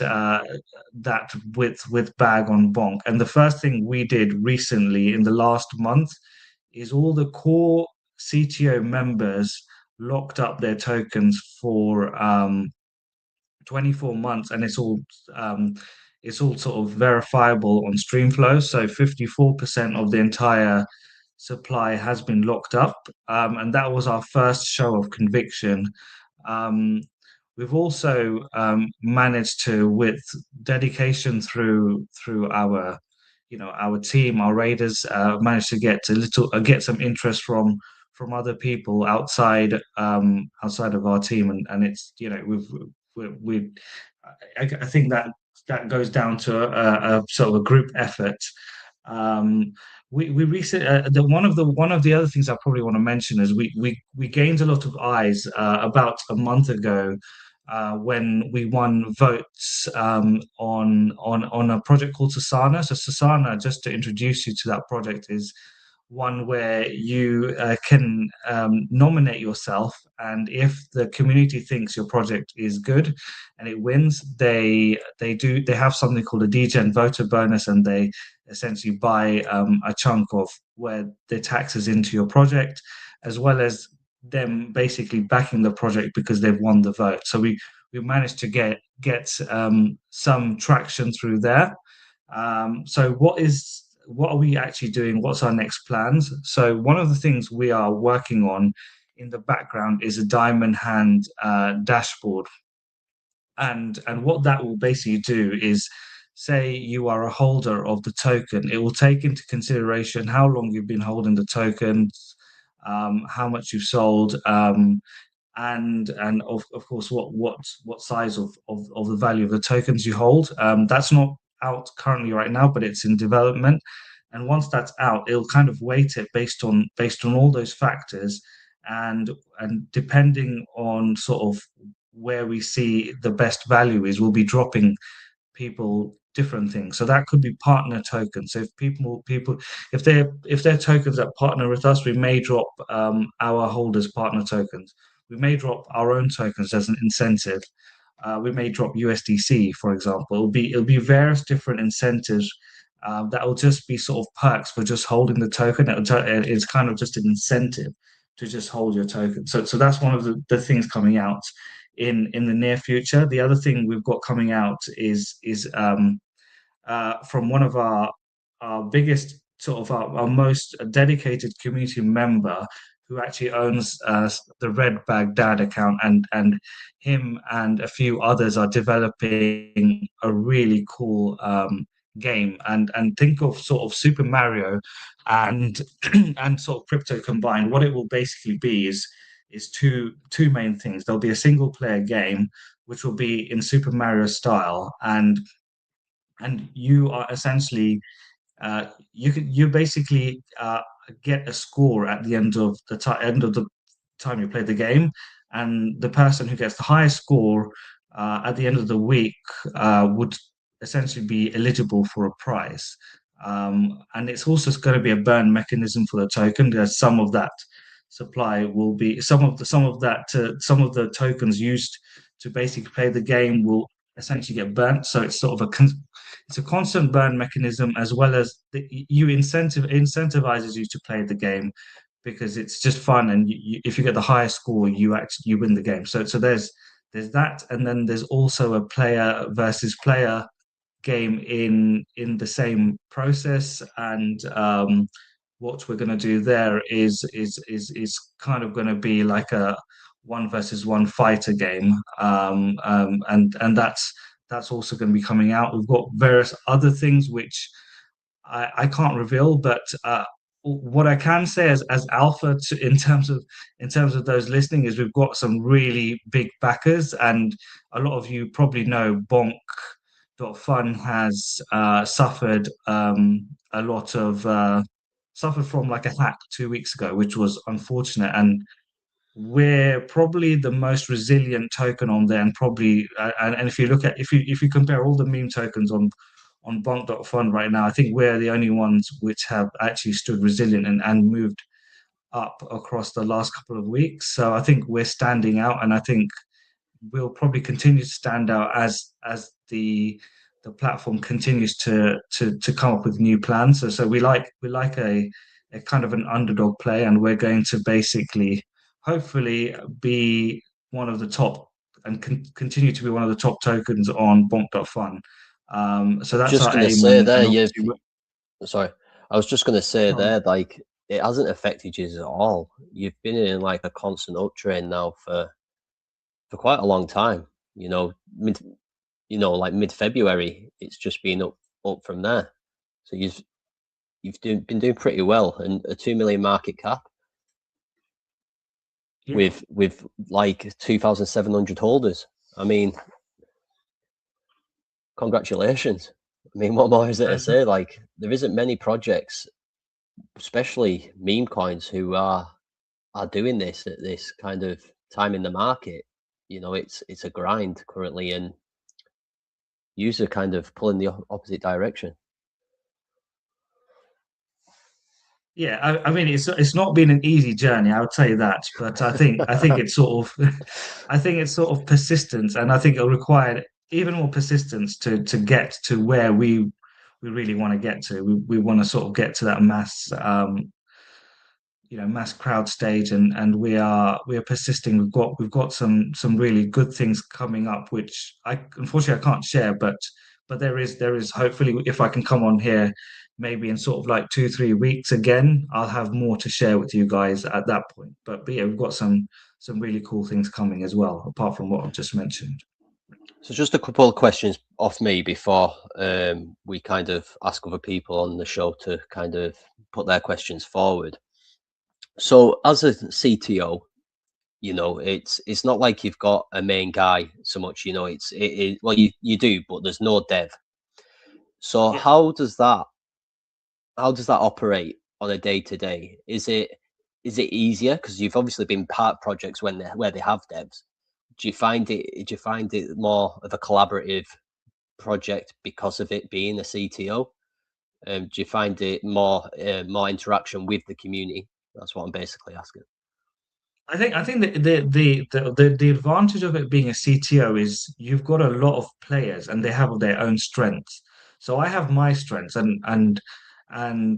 Speaker 4: with bag on bonk. And the first thing we did recently in the last month is all the core CTO members locked up their tokens for 24 months, and it's all sort of verifiable on Streamflow. So 54% of the entire supply has been locked up, and that was our first show of conviction. We've also managed to, with dedication through our our team, our raiders, managed to get some interest from other people outside of our team, and it's I think that goes down to a sort of a group effort. We recently one of the other things I probably want to mention is we gained a lot of eyes about a month ago when we won votes on a project called Sasana. So Sasana, just to introduce you to that project, is one where you can nominate yourself, and if the community thinks your project is good and it wins, they have something called a DGen voter bonus, and they essentially buy a chunk of where their taxes into your project, as well as them basically backing the project because they've won the vote. So we managed to get some traction through there. So what are we actually doing? What's our next plans? So one of the things we are working on in the background is a diamond hand dashboard. And what that will basically do is, say you are a holder of the token, it will take into consideration how long you've been holding the tokens, how much you've sold, and of course what size of the value of the tokens you hold. That's not out currently right now, but it's in development. And once that's out, it'll kind of weight it based on all those factors, and depending on sort of where we see the best value is, we'll be dropping people different things. So that could be partner tokens. So if they're tokens that partner with us, we may drop our holders partner tokens. We may drop our own tokens as an incentive. We may drop USDC, for example. It'll be various different incentives that will just be sort of perks for just holding the token. It's kind of just an incentive to just hold your token. So that's one of the things coming out in the near future. The other thing we've got coming out is from one of our biggest, sort of our most dedicated community member, who actually owns the Red Baghdad account, and him and a few others are developing a really cool game, and think of sort of Super Mario and and sort of crypto combined. What it will basically be is two main things. There'll be a single player game which will be in Super Mario style, and you are essentially you basically get a score at the end of the time you play the game, and the person who gets the highest score at the end of the week would essentially be eligible for a prize. And it's also going to be a burn mechanism for the token, because some of that supply will be some of the tokens used to basically play the game will essentially get burnt. So it's sort of it's a constant burn mechanism, as well as incentivizes you to play the game, because it's just fun, and if you get the highest score, you win the game. So there's that, and then there's also a player versus player game in the same process. And what we're going to do there is kind of going to be like a 1 versus 1 fighter game, and that's also going to be coming out. We've got various other things which I can't reveal, but what I can say as alpha in terms of those listening is we've got some really big backers, and a lot of you probably know Bonk.Fun has suffered suffered from like a hack 2 weeks ago, which was unfortunate, and we're probably the most resilient token on there, and probably and if you compare all the meme tokens on on Bonk.fund right now. I think we're the only ones which have actually stood resilient and moved up across the last couple of weeks. So I think we're standing out, and I think we'll probably continue to stand out as the platform continues to come up with new plans. So we like a kind of an underdog play, and we're going to basically hopefully be one of the top and continue to be one of the top tokens on Bonk.fund. So that's
Speaker 2: Just
Speaker 4: our
Speaker 2: going to
Speaker 4: aim.
Speaker 2: say there,
Speaker 4: Obviously
Speaker 2: sorry, I was just going to say
Speaker 4: sorry.
Speaker 2: there, like, it hasn't affected you at all. You've been in like a constant uptrend now for quite a long time. Like mid-February, it's just been up from there. So been doing pretty well, and a 2 million market cap
Speaker 4: Yeah.
Speaker 2: with like 2,700 holders. I mean, congratulations. I mean, what more is there to say? Like, there isn't many projects, especially meme coins, who are doing this at this kind of time in the market. It's a grind currently, and user kind of pulling the opposite direction.
Speaker 4: Yeah, I mean it's not been an easy journey, I would say that, but I think it's sort of I think it's sort of persistence, and I think it'll require even more persistence to get to where we really want to get to. We want to sort of get to that mass mass crowd stage, and we are persisting. We've got some really good things coming up, which unfortunately I can't share, but there is hopefully, if I can come on here maybe in sort of like 2-3 weeks again, I'll have more to share with you guys at that point. But yeah, we've got some really cool things coming as well, apart from what I've just mentioned.
Speaker 2: So just a couple of questions off me before we kind of ask other people on the show to kind of put their questions forward. So as a CTO, it's not like you've got a main guy so much. Well, you do, but there's no dev. So
Speaker 4: Yeah.
Speaker 2: how does that operate on a day-to-day? Is it easier because you've obviously been part of projects where they have devs? Do you find it more of a collaborative project because of it being a CTO? Do you find it more interaction with the community? That's what I'm basically asking.
Speaker 4: I think the advantage of it being a CTO is you've got a lot of players and they have their own strengths. So I have my strengths, and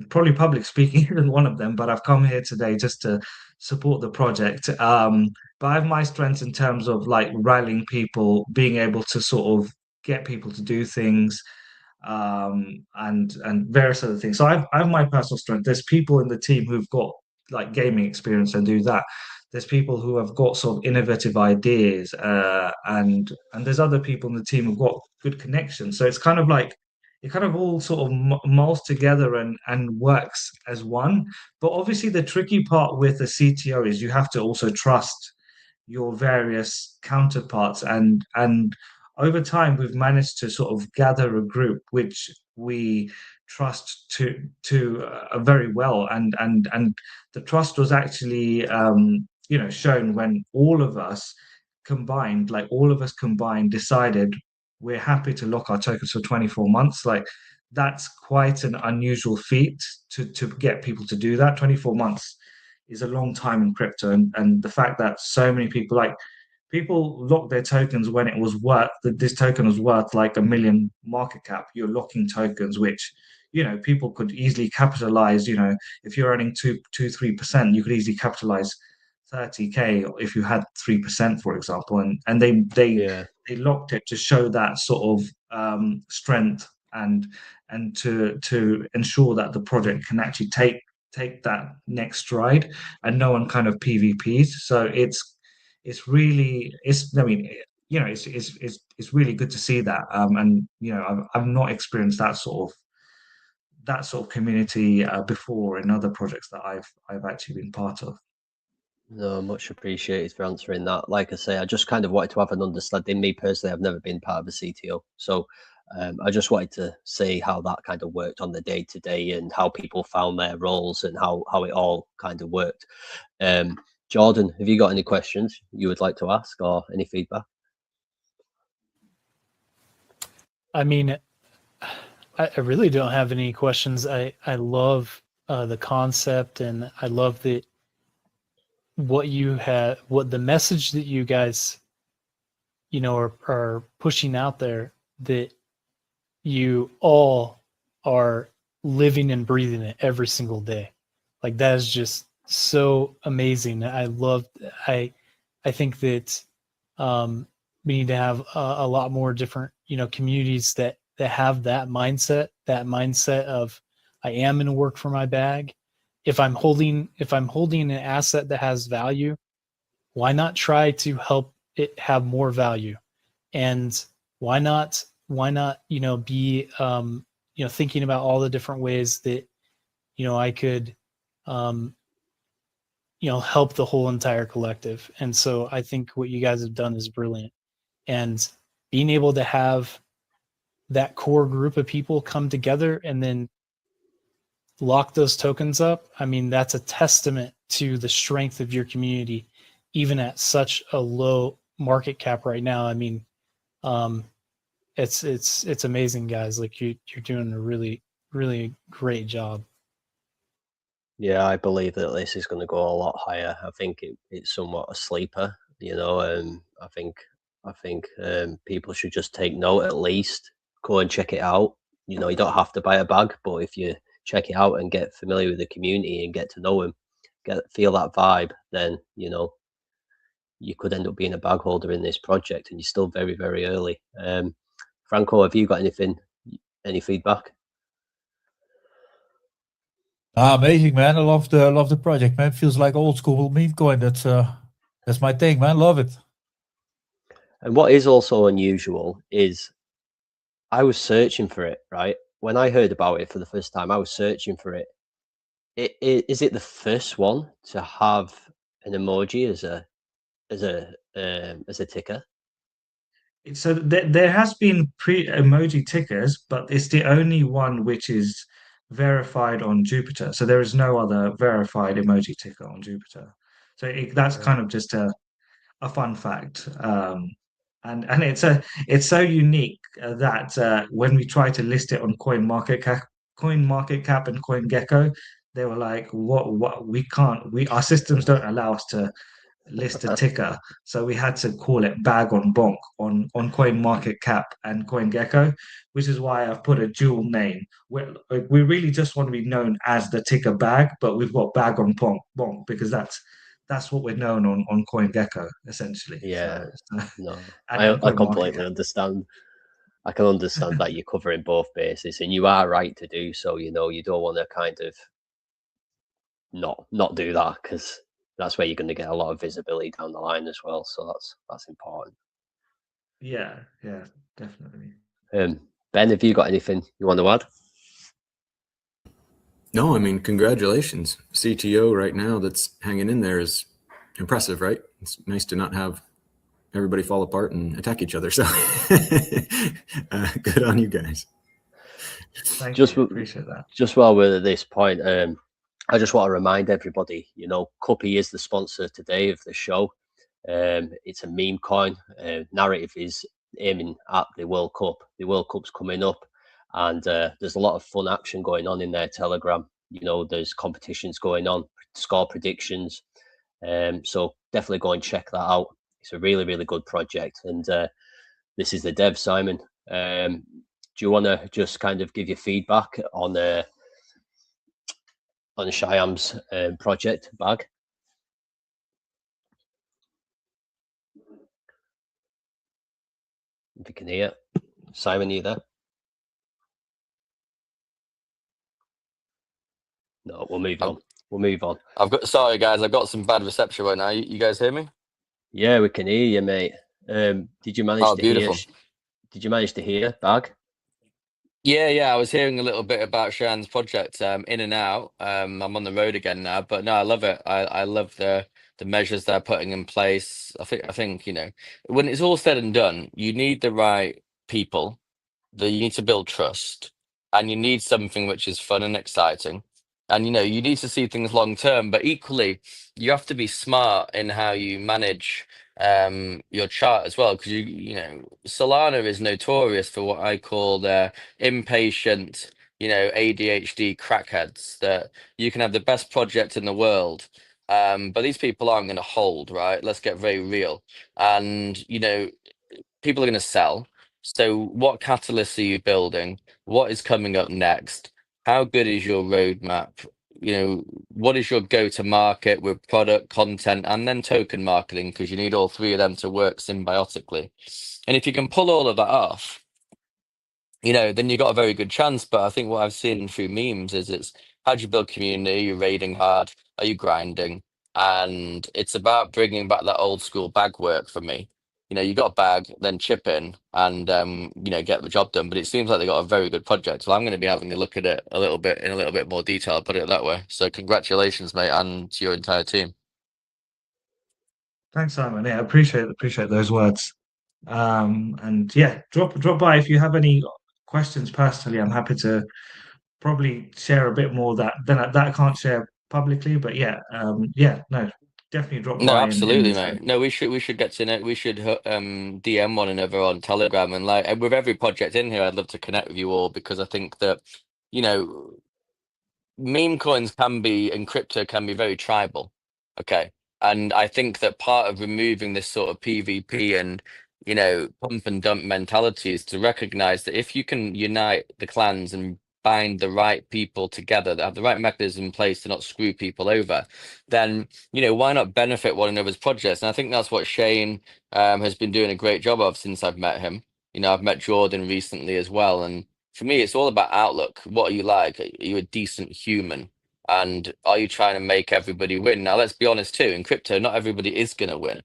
Speaker 4: probably public speaking isn't one of them, but I've come here today just to support the project. But I have my strengths in terms of like rallying people, being able to sort of get people to do things, and various other things. So I have my personal strength. There's people in the team who've got like gaming experience and do that. There's people who have got sort of innovative ideas, and there's other people in the team who've got good connections. So it's kind of like it kind of all sort of molds together and works as one. But obviously, the tricky part with the CTO is you have to also trust your various counterparts, and over time we've managed to sort of gather a group which we trust to very well, and the trust was actually shown when all of us combined decided we're happy to lock our tokens for 24 months. Like, that's quite an unusual feat to get people to do that. 24 months is a long time in crypto, and the fact that so many people locked their tokens when it was worth this token was worth like $1 million market cap. You're locking tokens which people could easily capitalize. If you're earning 3%, you could easily capitalize 30K if you had 3%, for example. And they locked it to show that sort of strength, and to ensure that the project can actually take that next stride, and no one kind of PvPs. So it's really I mean, it's really good to see that. And I've not experienced that sort of community before in other projects that I've actually been part of.
Speaker 2: No, much appreciated for answering that. Like I say, I just kind of wanted to have an understanding. Me personally, I've never been part of a CTO, so I just wanted to see how that kind of worked on the day to day, and how people found their roles, and how it all kind of worked. Jordan, have you got any questions you would like to ask, or any feedback?
Speaker 7: I mean, I really don't have any questions. I love the concept, and I love that what the message that you guys, are pushing out there, that you all are living and breathing it every single day. Like, that is just so amazing. I think that we need to have a lot more different, communities that have that mindset of, I am going to work for my bag. If I'm holding an asset that has value, why not try to help it have more value? And why not, be, thinking about all the different ways that, I could, help the whole entire collective. And so I think what you guys have done is brilliant. And being able to have that core group of people come together and then lock those tokens up, I mean, that's a testament to the strength of your community, even at such a low market cap right now. I mean, it's amazing, guys. Like, you're doing a really, really great job.
Speaker 2: Yeah, I believe that this is going to go a lot higher. I think it's somewhat a sleeper, I think people should just take note, at least go and check it out. You don't have to buy a bag, but if you check it out and get familiar with the community and get to know them, feel that vibe, then you could end up being a bag holder in this project, and you're still very, very early. Franco, have you got any feedback?
Speaker 8: Amazing, man. I love the project, man. Feels like old school meme coin. That's my thing, man. Love it.
Speaker 2: And what is also unusual is I was searching for it, right? When I heard about it for the first time, I was searching for it. Is it the first one to have an emoji as a ticker?
Speaker 4: So there has been pre-emoji tickers, but it's the only one which is verified on Jupiter. So there is no other verified emoji ticker on Jupiter. So that's kind of just a fun fact. And it's so unique that when we try to list it on CoinMarketCap and CoinGecko, they were like, "What? We can't. Our systems don't allow us to list a ticker, so we had to call it Bag on Bonk on CoinMarketCap and CoinGecko, which is why I've put a dual name. We really just want to be known as the ticker Bag, but we've got Bag on Bonk because that's what we're known on CoinGecko essentially.
Speaker 2: Yeah,
Speaker 4: so
Speaker 2: no,
Speaker 4: and
Speaker 2: I completely
Speaker 4: CoinMarketCap.
Speaker 2: understand. I can understand that you're covering both bases, and you are right to do so. You don't want to kind of not do that, because that's where you're going to get a lot of visibility down the line as well. So that's important.
Speaker 4: Yeah, definitely.
Speaker 2: Ben, have you got anything you want to add?
Speaker 6: No, I mean, congratulations. CTO right now that's hanging in there is impressive, right? It's nice to not have everybody fall apart and attack each other. So good on you guys.
Speaker 4: Thank you. Appreciate that.
Speaker 2: Just while we're at this point, I just want to remind everybody, CUPPY is the sponsor today of the show. It's a meme coin. Narrative is aiming at the World Cup. The World Cup's coming up, and there's a lot of fun action going on in their Telegram. There's competitions going on, score predictions. So definitely go and check that out. It's a really, really good project. And this is the dev, Simon. Do you want to just kind of give your feedback on Shyam's project bag? If you can hear. Simon, are you there? No, we'll move on.
Speaker 3: Sorry guys, I've got some bad reception right now. You guys hear me?
Speaker 2: Yeah, we can hear you, mate. Did you manage to
Speaker 3: beautiful.
Speaker 2: hear? Did you manage to hear Bag?
Speaker 3: Yeah. I was hearing a little bit about Shan's project. In and out. I'm on the road again now, but no, I love it. I love the measures they're putting in place. I think when it's all said and done, you need the right people. You need to build trust, and you need something which is fun and exciting. And you need to see things long term, but equally you have to be smart in how you manage your chart as well, because Solana is notorious for what I call their impatient, ADHD crackheads, that you can have the best project in the world, but these people aren't going to hold, right? Let's get very real. And people are going to sell. So what catalysts are you building? What is coming up next? How good is your roadmap? What is your go-to market with product, content, and then token marketing? Because you need all three of them to work symbiotically. And if you can pull all of that off, then you got a very good chance. But I think what I've seen through memes is it's how do you build community? Are you raiding hard? Are you grinding? And it's about bringing back that old school bag work for me. You got a bag, then chip in and, get the job done. But it seems like they got a very good project. So I'm going to be having a look at it in a little bit more detail, I'll put it that way. So congratulations, mate, and to your entire team.
Speaker 4: Thanks, Simon. Yeah, appreciate those words. And yeah, drop by if you have any questions personally. I'm happy to probably share a bit more that I can't share publicly. But yeah, no, definitely drop
Speaker 3: No,
Speaker 4: by
Speaker 3: absolutely, mate. No, we should get to know. We should DM one another on Telegram, and like with every project in here, I'd love to connect with you all, because I think that you know meme coins can be, and crypto can be, very tribal. Okay. And I think that part of removing this sort of PvP and, pump and dump mentality is to recognize that if you can unite the clans and bind the right people together that have the right mechanism in place to not screw people over, then, why not benefit one another's projects? And I think that's what Shane has been doing a great job of since I've met him. I've met Jordan recently as well. And for me, it's all about outlook. What are you like? Are you a decent human? And are you trying to make everybody win? Now, let's be honest too, in crypto, not everybody is going to win.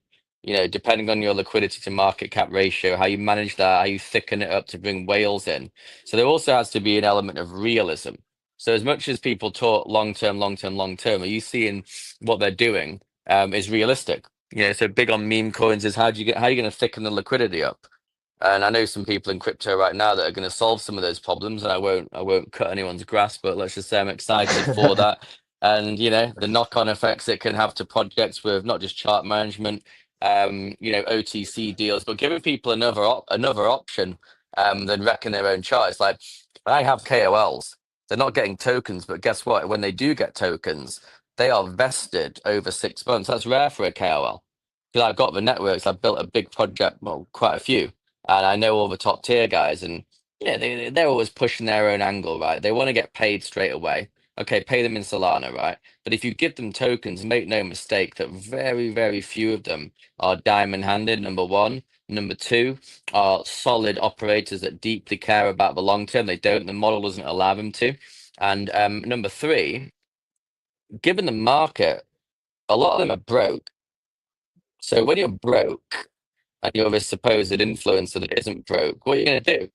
Speaker 3: Depending on your liquidity to market cap ratio, how you manage that, how you thicken it up to bring whales in. So there also has to be an element of realism. So as much as people talk long term, are you seeing what they're doing is realistic? So big on meme coins is how are you going to thicken the liquidity up? And I know some people in crypto right now that are going to solve some of those problems, and I won't cut anyone's grass, but let's just say I'm excited for that. And the knock-on effects it can have to projects with not just chart management, OTC deals, but giving people another option than wrecking their own chart. It's like, I have KOLs, they're not getting tokens, but guess what? When they do get tokens, they are vested over 6 months. That's rare for a KOL. I've got the networks, I've built a big project, well, quite a few. And I know all the top tier guys, and they're always pushing their own angle, right? They want to get paid straight away. Okay, pay them in Solana, right? But if you give them tokens, make no mistake that very, very few of them are diamond handed, number one. Number two, are solid operators that deeply care about the long term. They don't, the model doesn't allow them to. And number three, given the market, a lot of them are broke. So when you're broke, and you're this supposed influencer that isn't broke, what are you going to do?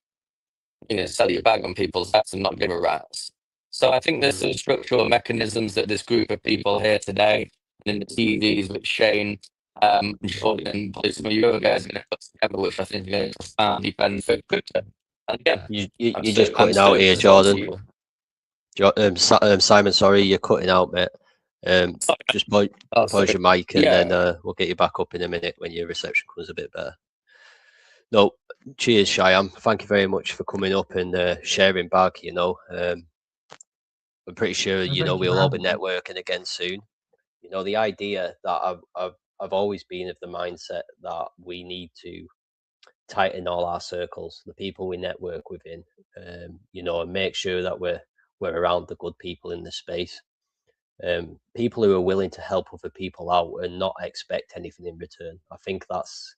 Speaker 3: You're going to sell your bag on people's hats and not give a rat's. So I think there's some structural mechanisms that this group of people here today, and in the TVs with Shane, Jordan, and probably some of you other guys are going to put together, which I think is going to profoundly benefit crypto. And again,
Speaker 2: You're just cutting out here, Jordan. Simon, sorry, you're cutting out, mate. Just pause your mic, and then we'll get you back up in a minute when your reception comes a bit better. No, cheers, Shyam. Thank you very much for coming up and sharing back. I'm pretty sure we'll all be networking again soon. The idea that I've always been of the mindset that we need to tighten all our circles, the people we network within, and make sure that we're around the good people in the space. People who are willing to help other people out and not expect anything in return. I think that's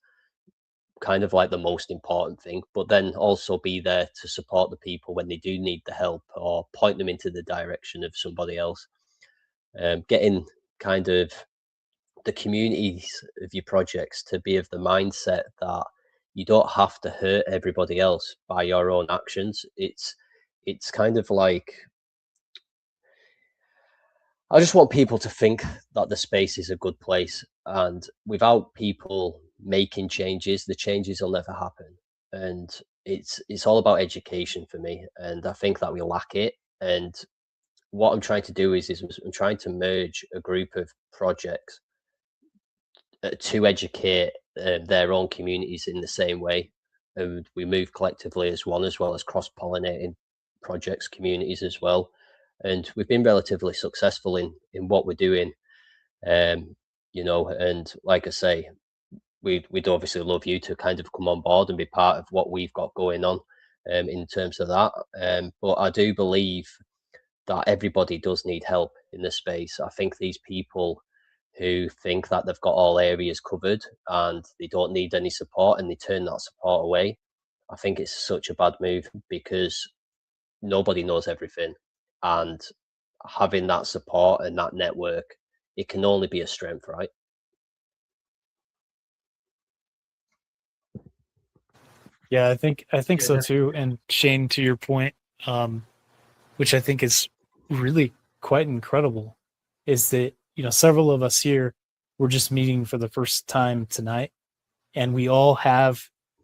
Speaker 2: kind of like the most important thing, but then also be there to support the people when they do need the help or point them into the direction of somebody else. Getting kind of the communities of your projects to be of the mindset that you don't have to hurt everybody else by your own actions. It's kind of like, I just want people to think that the space is a good place, and without people making changes, the changes will never happen. And it's all about education for me, and I think that we lack it. And what I'm trying to do is I'm trying to merge a group of projects to educate their own communities in the same way, and we move collectively as one, as well as cross-pollinating projects, communities as well. And we've been relatively successful in what we're doing, you know. And like I say, we'd obviously love you to kind of come on board and be part of what we've got going on in terms of that. But I do believe that everybody does need help in this space. I think these people who think that they've got all areas covered and they don't need any support and they turn that support away, I think it's such a bad move, because nobody knows everything, and having that support and that network, it can only be a strength, right?
Speaker 7: Yeah, I think so too. And Shane, to your point, which I think is really quite incredible, is that, you know, several of us here were just meeting for the first time tonight, and we all have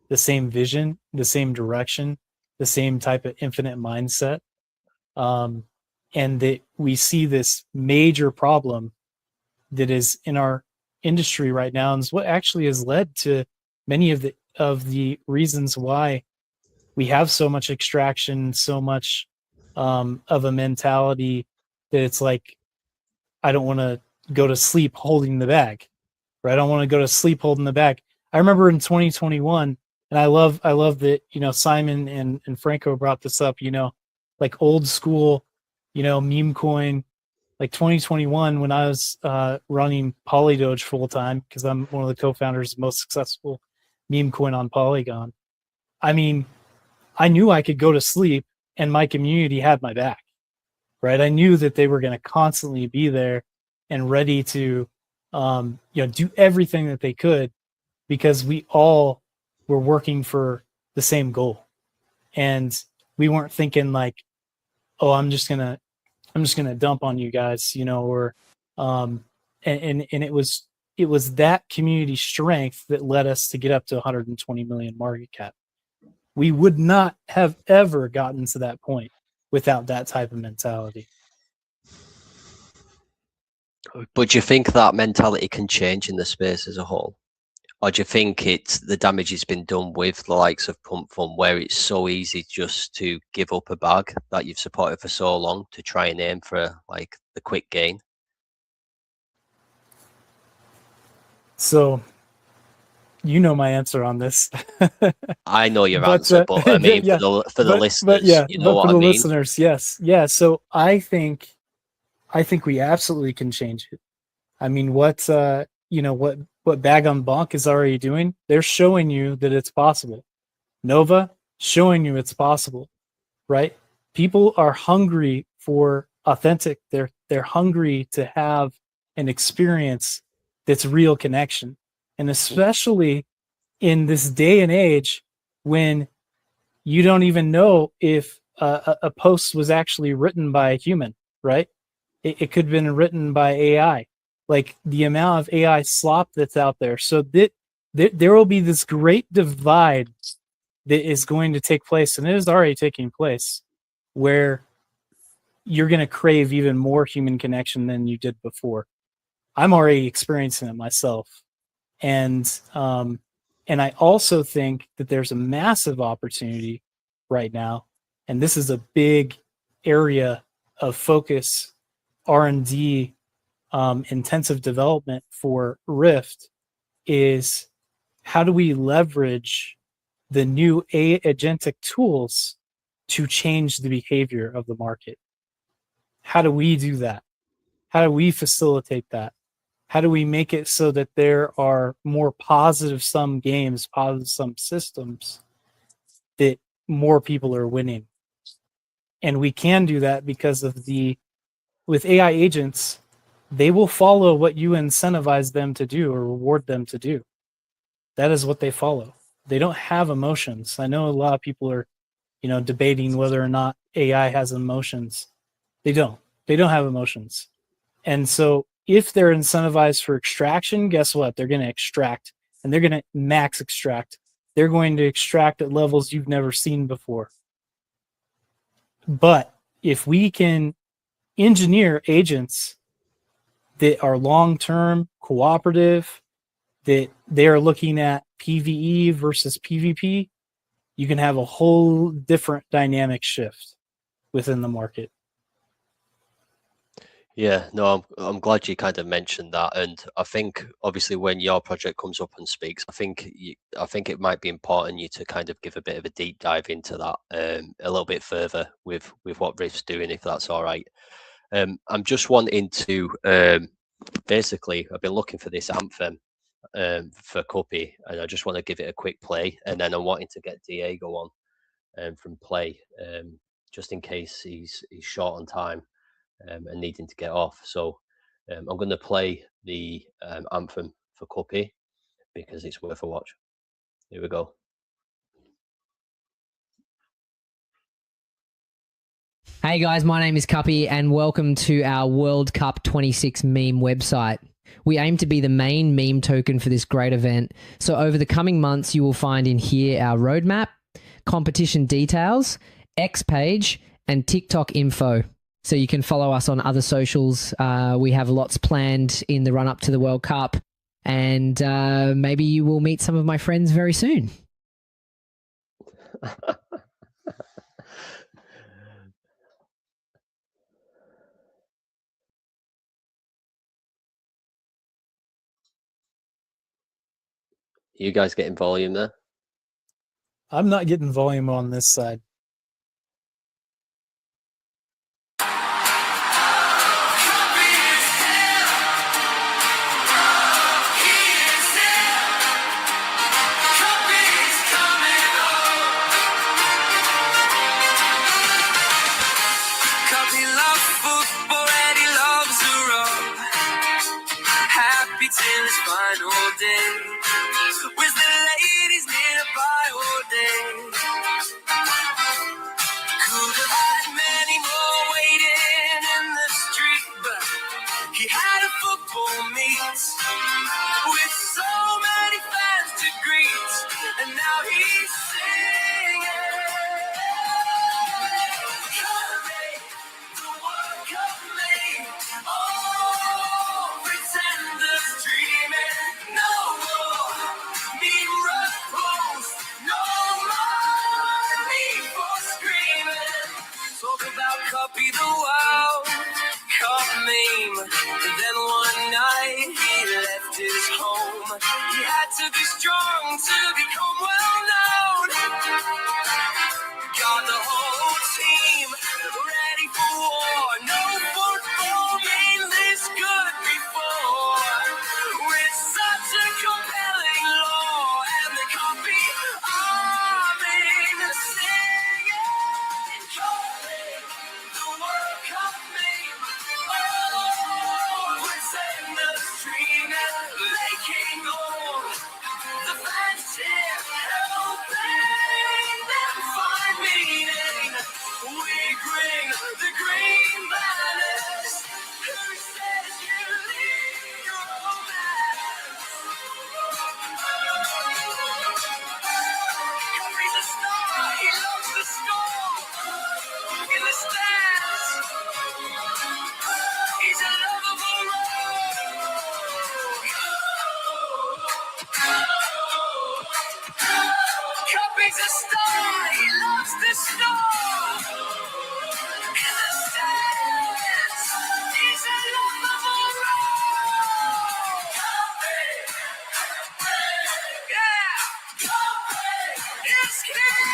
Speaker 7: the same vision, the same direction, the same type of infinite mindset, and that we see this major problem that is in our industry right now, and is what actually has led to many of the reasons why we have so much extraction, so much of a mentality that it's like, I don't want to go to sleep holding the bag, right? I don't want to go to sleep holding the bag. I remember in 2021, and I love that, you know, Simon and Franco brought this up, you know, like old school, you know, meme coin, like 2021, when I was running Polydoge full time, because I'm one of the co-founders of the most successful meme coin on Polygon. I mean, I knew I could go to sleep and my community had my back, right? I knew that they were going to constantly be there and ready to, you know, do everything that they could, because we all were working for the same goal. And we weren't thinking like, oh, I'm just gonna dump on you guys, you know, or and it was that community strength that led us to get up to 120 million market cap. We would not have ever gotten to that point without that type of mentality.
Speaker 2: But do you think that mentality can change in the space as a whole? Or do you think it's the damage has been done with the likes of Pump Fund, where it's so easy just to give up a bag that you've supported for so long to try and aim for like the quick gain?
Speaker 7: So, you know my answer on this.
Speaker 2: I know your answer, but I mean,
Speaker 7: yeah,
Speaker 2: for the listeners,
Speaker 7: yeah,
Speaker 2: you know
Speaker 7: but
Speaker 2: what
Speaker 7: for
Speaker 2: I
Speaker 7: the
Speaker 2: mean?
Speaker 7: listeners, yes, yeah. So I think we absolutely can change it. I mean, what you know, what Bag on Bonk is already doing, they're showing you that it's possible. NOVAH showing you it's possible, right? People are hungry for authentic. They're hungry to have an experience that's real connection, and especially in this day and age when you don't even know if a post was actually written by a human, right? It could have been written by AI. Like the amount of AI slop that's out there. So there will be this great divide that is going to take place, and it is already taking place, where you're going to crave even more human connection than you did before. I'm already experiencing it myself. And I also think that there's a massive opportunity right now, and this is a big area of focus, R&D, intensive development for RYFT, is how do we leverage the new agentic tools to change the behavior of the market? How do we do that? How do we facilitate that? How do we make it so that there are more positive sum games, positive sum systems that more people are winning? And we can do that because of with AI agents, they will follow what you incentivize them to do or reward them to do. That is what they follow. They don't have emotions. I know a lot of people are, you know, debating whether or not AI has emotions. They don't have emotions. And so if they're incentivized for extraction, guess what? They're going to extract, and they're going to max extract. They're going to extract at levels you've never seen before. But if we can engineer agents that are long-term, cooperative, that they are looking at PvE versus PvP, you can have a whole different dynamic shift within the market.
Speaker 2: Yeah, no, I'm glad you kind of mentioned that, and I think obviously when your project comes up and speaks, I think it might be important you to kind of give a bit of a deep dive into that a little bit further with what RIFT's doing, if that's all right. I'm just wanting to basically, I've been looking for this anthem for CUPPY, and I just want to give it a quick play, and then I'm wanting to get Diego on from Play, just in case he's short on time. And needing to get off. So I'm going to play the anthem for CUPPY because it's worth a watch. Here we go.
Speaker 9: Hey guys, my name is CUPPY and welcome to our World Cup 26 meme website. We aim to be the main meme token for this great event. So over the coming months, you will find in here our roadmap, competition details, X page, and TikTok info. So you can follow us on other socials. We have lots planned in the run-up to the World Cup. And maybe you will meet some of my friends very soon.
Speaker 2: You guys getting volume there?
Speaker 7: I'm not getting volume on this side.
Speaker 1: Cuppy loves football and he loves the road. Happy till his final day. With the ladies nearby all day. Could have had many more waiting in the street, but he had a football meet with so many fans to greet, and now he's singing. Cuppy, the World Cup made. Oh, pretenders dreaming. No more meme run posts. No more need for screaming. Talk about Cuppy the World Cup meme. And then one night he left his home. He had to be strong to become well known. Got the whole team ready for war. No football been this good before. With such a compelling lore and the Cuppy army singing. Cuppy, the World Cup meme. Oh, pretenders dreaming, making all the fans cheer, helping them find meaning. We bring the green banners. Who says you need romance? Cuppy's a star, he loves the storm. In the stands, he's a lovable Cuppy's a star, he loves the storm. In the stands, he's a lovable Cuppy, yeah, Cuppy is king.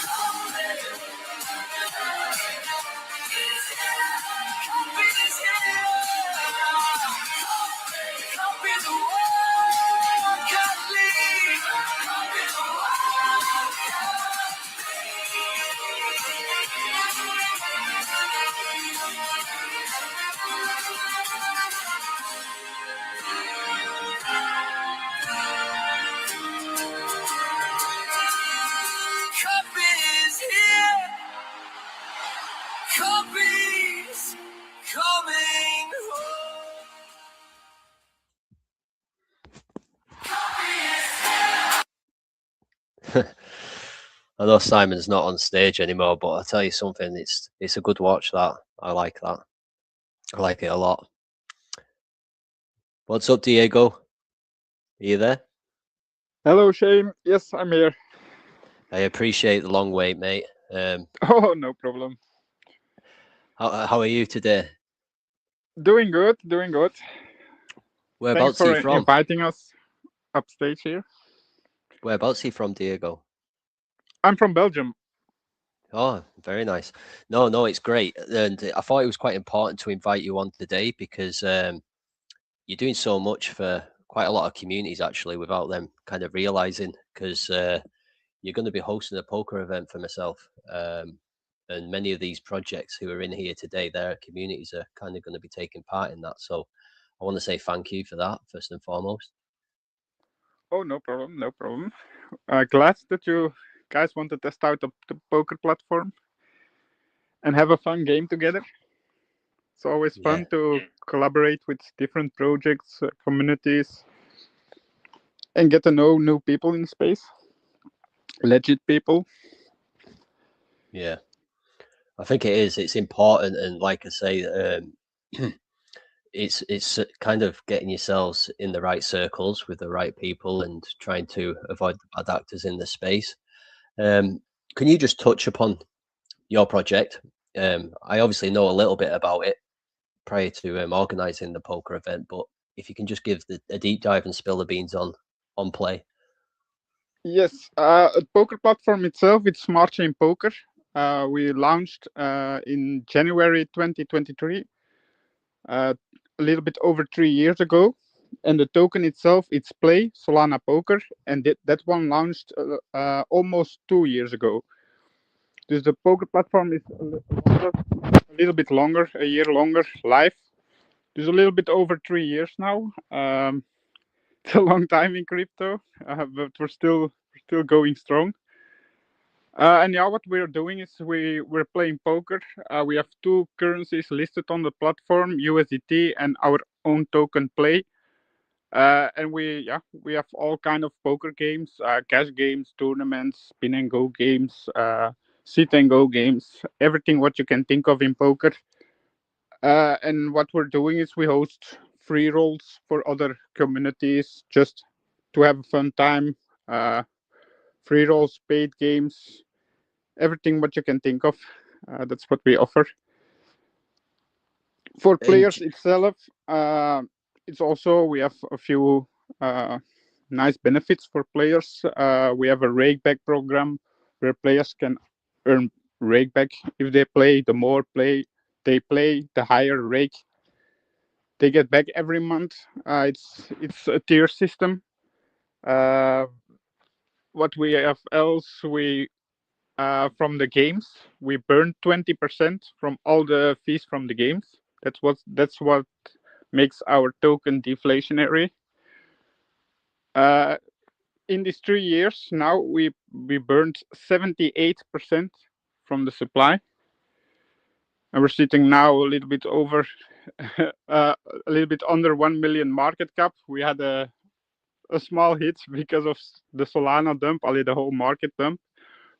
Speaker 1: Cuppy is here. Cuppy is here. Cuppy the World Cup lead. Cuppy the World Cup Cuppy's here. Cuppy's coming home.
Speaker 2: I know Simon's not on stage anymore, but I'll tell you something, it's a good watch that. I like that. I like it a lot. What's up, Diego? Are you there?
Speaker 10: Hello, Shane. Yes, I'm here.
Speaker 2: I appreciate the long wait, mate.
Speaker 10: Oh, no problem.
Speaker 2: How are you today?
Speaker 10: Doing good, doing good. Thanks
Speaker 2: Whereabouts are you
Speaker 10: for
Speaker 2: from?
Speaker 10: inviting us upstage here.
Speaker 2: Whereabouts are you from, Diego?
Speaker 10: I'm from Belgium.
Speaker 2: Oh, very nice. No, it's great. And I thought it was quite important to invite you on today because you're doing so much for quite a lot of communities actually without them kind of realizing, because you're going to be hosting a poker event for myself. And many of these projects who are in here today, their communities are kind of going to be taking part in that. So I want to say thank you for that, first and foremost.
Speaker 10: Oh, no problem, no problem. Glad that you guys want to test out the poker platform and have a fun game together. It's always fun to collaborate with different projects, communities, and get to know new people in space. Legit people.
Speaker 2: Yeah, I think it is. It's important, and like I say, it's kind of getting yourselves in the right circles with the right people and trying to avoid the bad actors in the space. Can you just touch upon your project? I obviously know a little bit about it prior to organizing the poker event, but if you can just give a deep dive and spill the beans on play.
Speaker 10: Yes, the poker platform itself, it's Smart Chain Poker. We launched in January 2023, a little bit over 3 years ago. And the token itself, it's Play Solana Poker, and that one launched almost 2 years ago. Dus the poker platform is a little bit longer, a year longer live. Dus a little bit over 3 years now. It's a long time in crypto, but we're still going strong. And yeah, what we're doing is we're playing poker. We have two currencies listed on the platform, USDT and our own token Play. And we have all kind of poker games, cash games, tournaments, spin and go games, sit and go games, everything what you can think of in poker. And what we're doing is we host free rolls for other communities just to have a fun time. Free rolls, paid games, everything what you can think of. That's what we offer. For players itself, it's also, we have a few nice benefits for players. We have a rakeback program where players can earn rakeback if they play. The more they play, the higher rake they get back every month. It's a tier system. What we have else, we from the games, we burn 20% from all the fees from the games. That's what makes our token deflationary. In these 3 years now, we burned 78% from the supply, and we're sitting now a little bit over, a little bit under 1 million market cap. We had a small hit because of the Solana dump, only the whole market dump.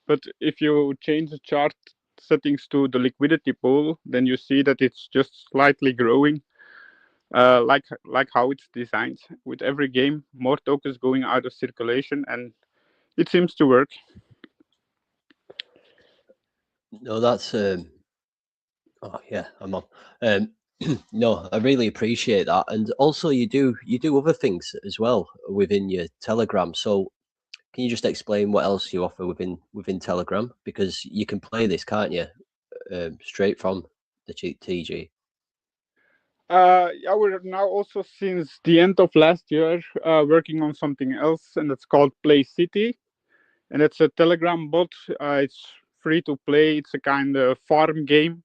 Speaker 10: But if you change the chart settings to the liquidity pool, then you see that it's just slightly growing, like how it's designed. With every game, more tokens going out of circulation, and it seems to work.
Speaker 2: No, that's oh yeah, I'm on. No, I really appreciate that, and also you do other things as well within your Telegram. So can you just explain what else you offer within Telegram? Because you can play this, can't you, straight from the TG?
Speaker 10: Yeah, we're now also, since the end of last year, working on something else, and it's called Play City, and it's a Telegram bot. It's free to play. It's a kind of farm game.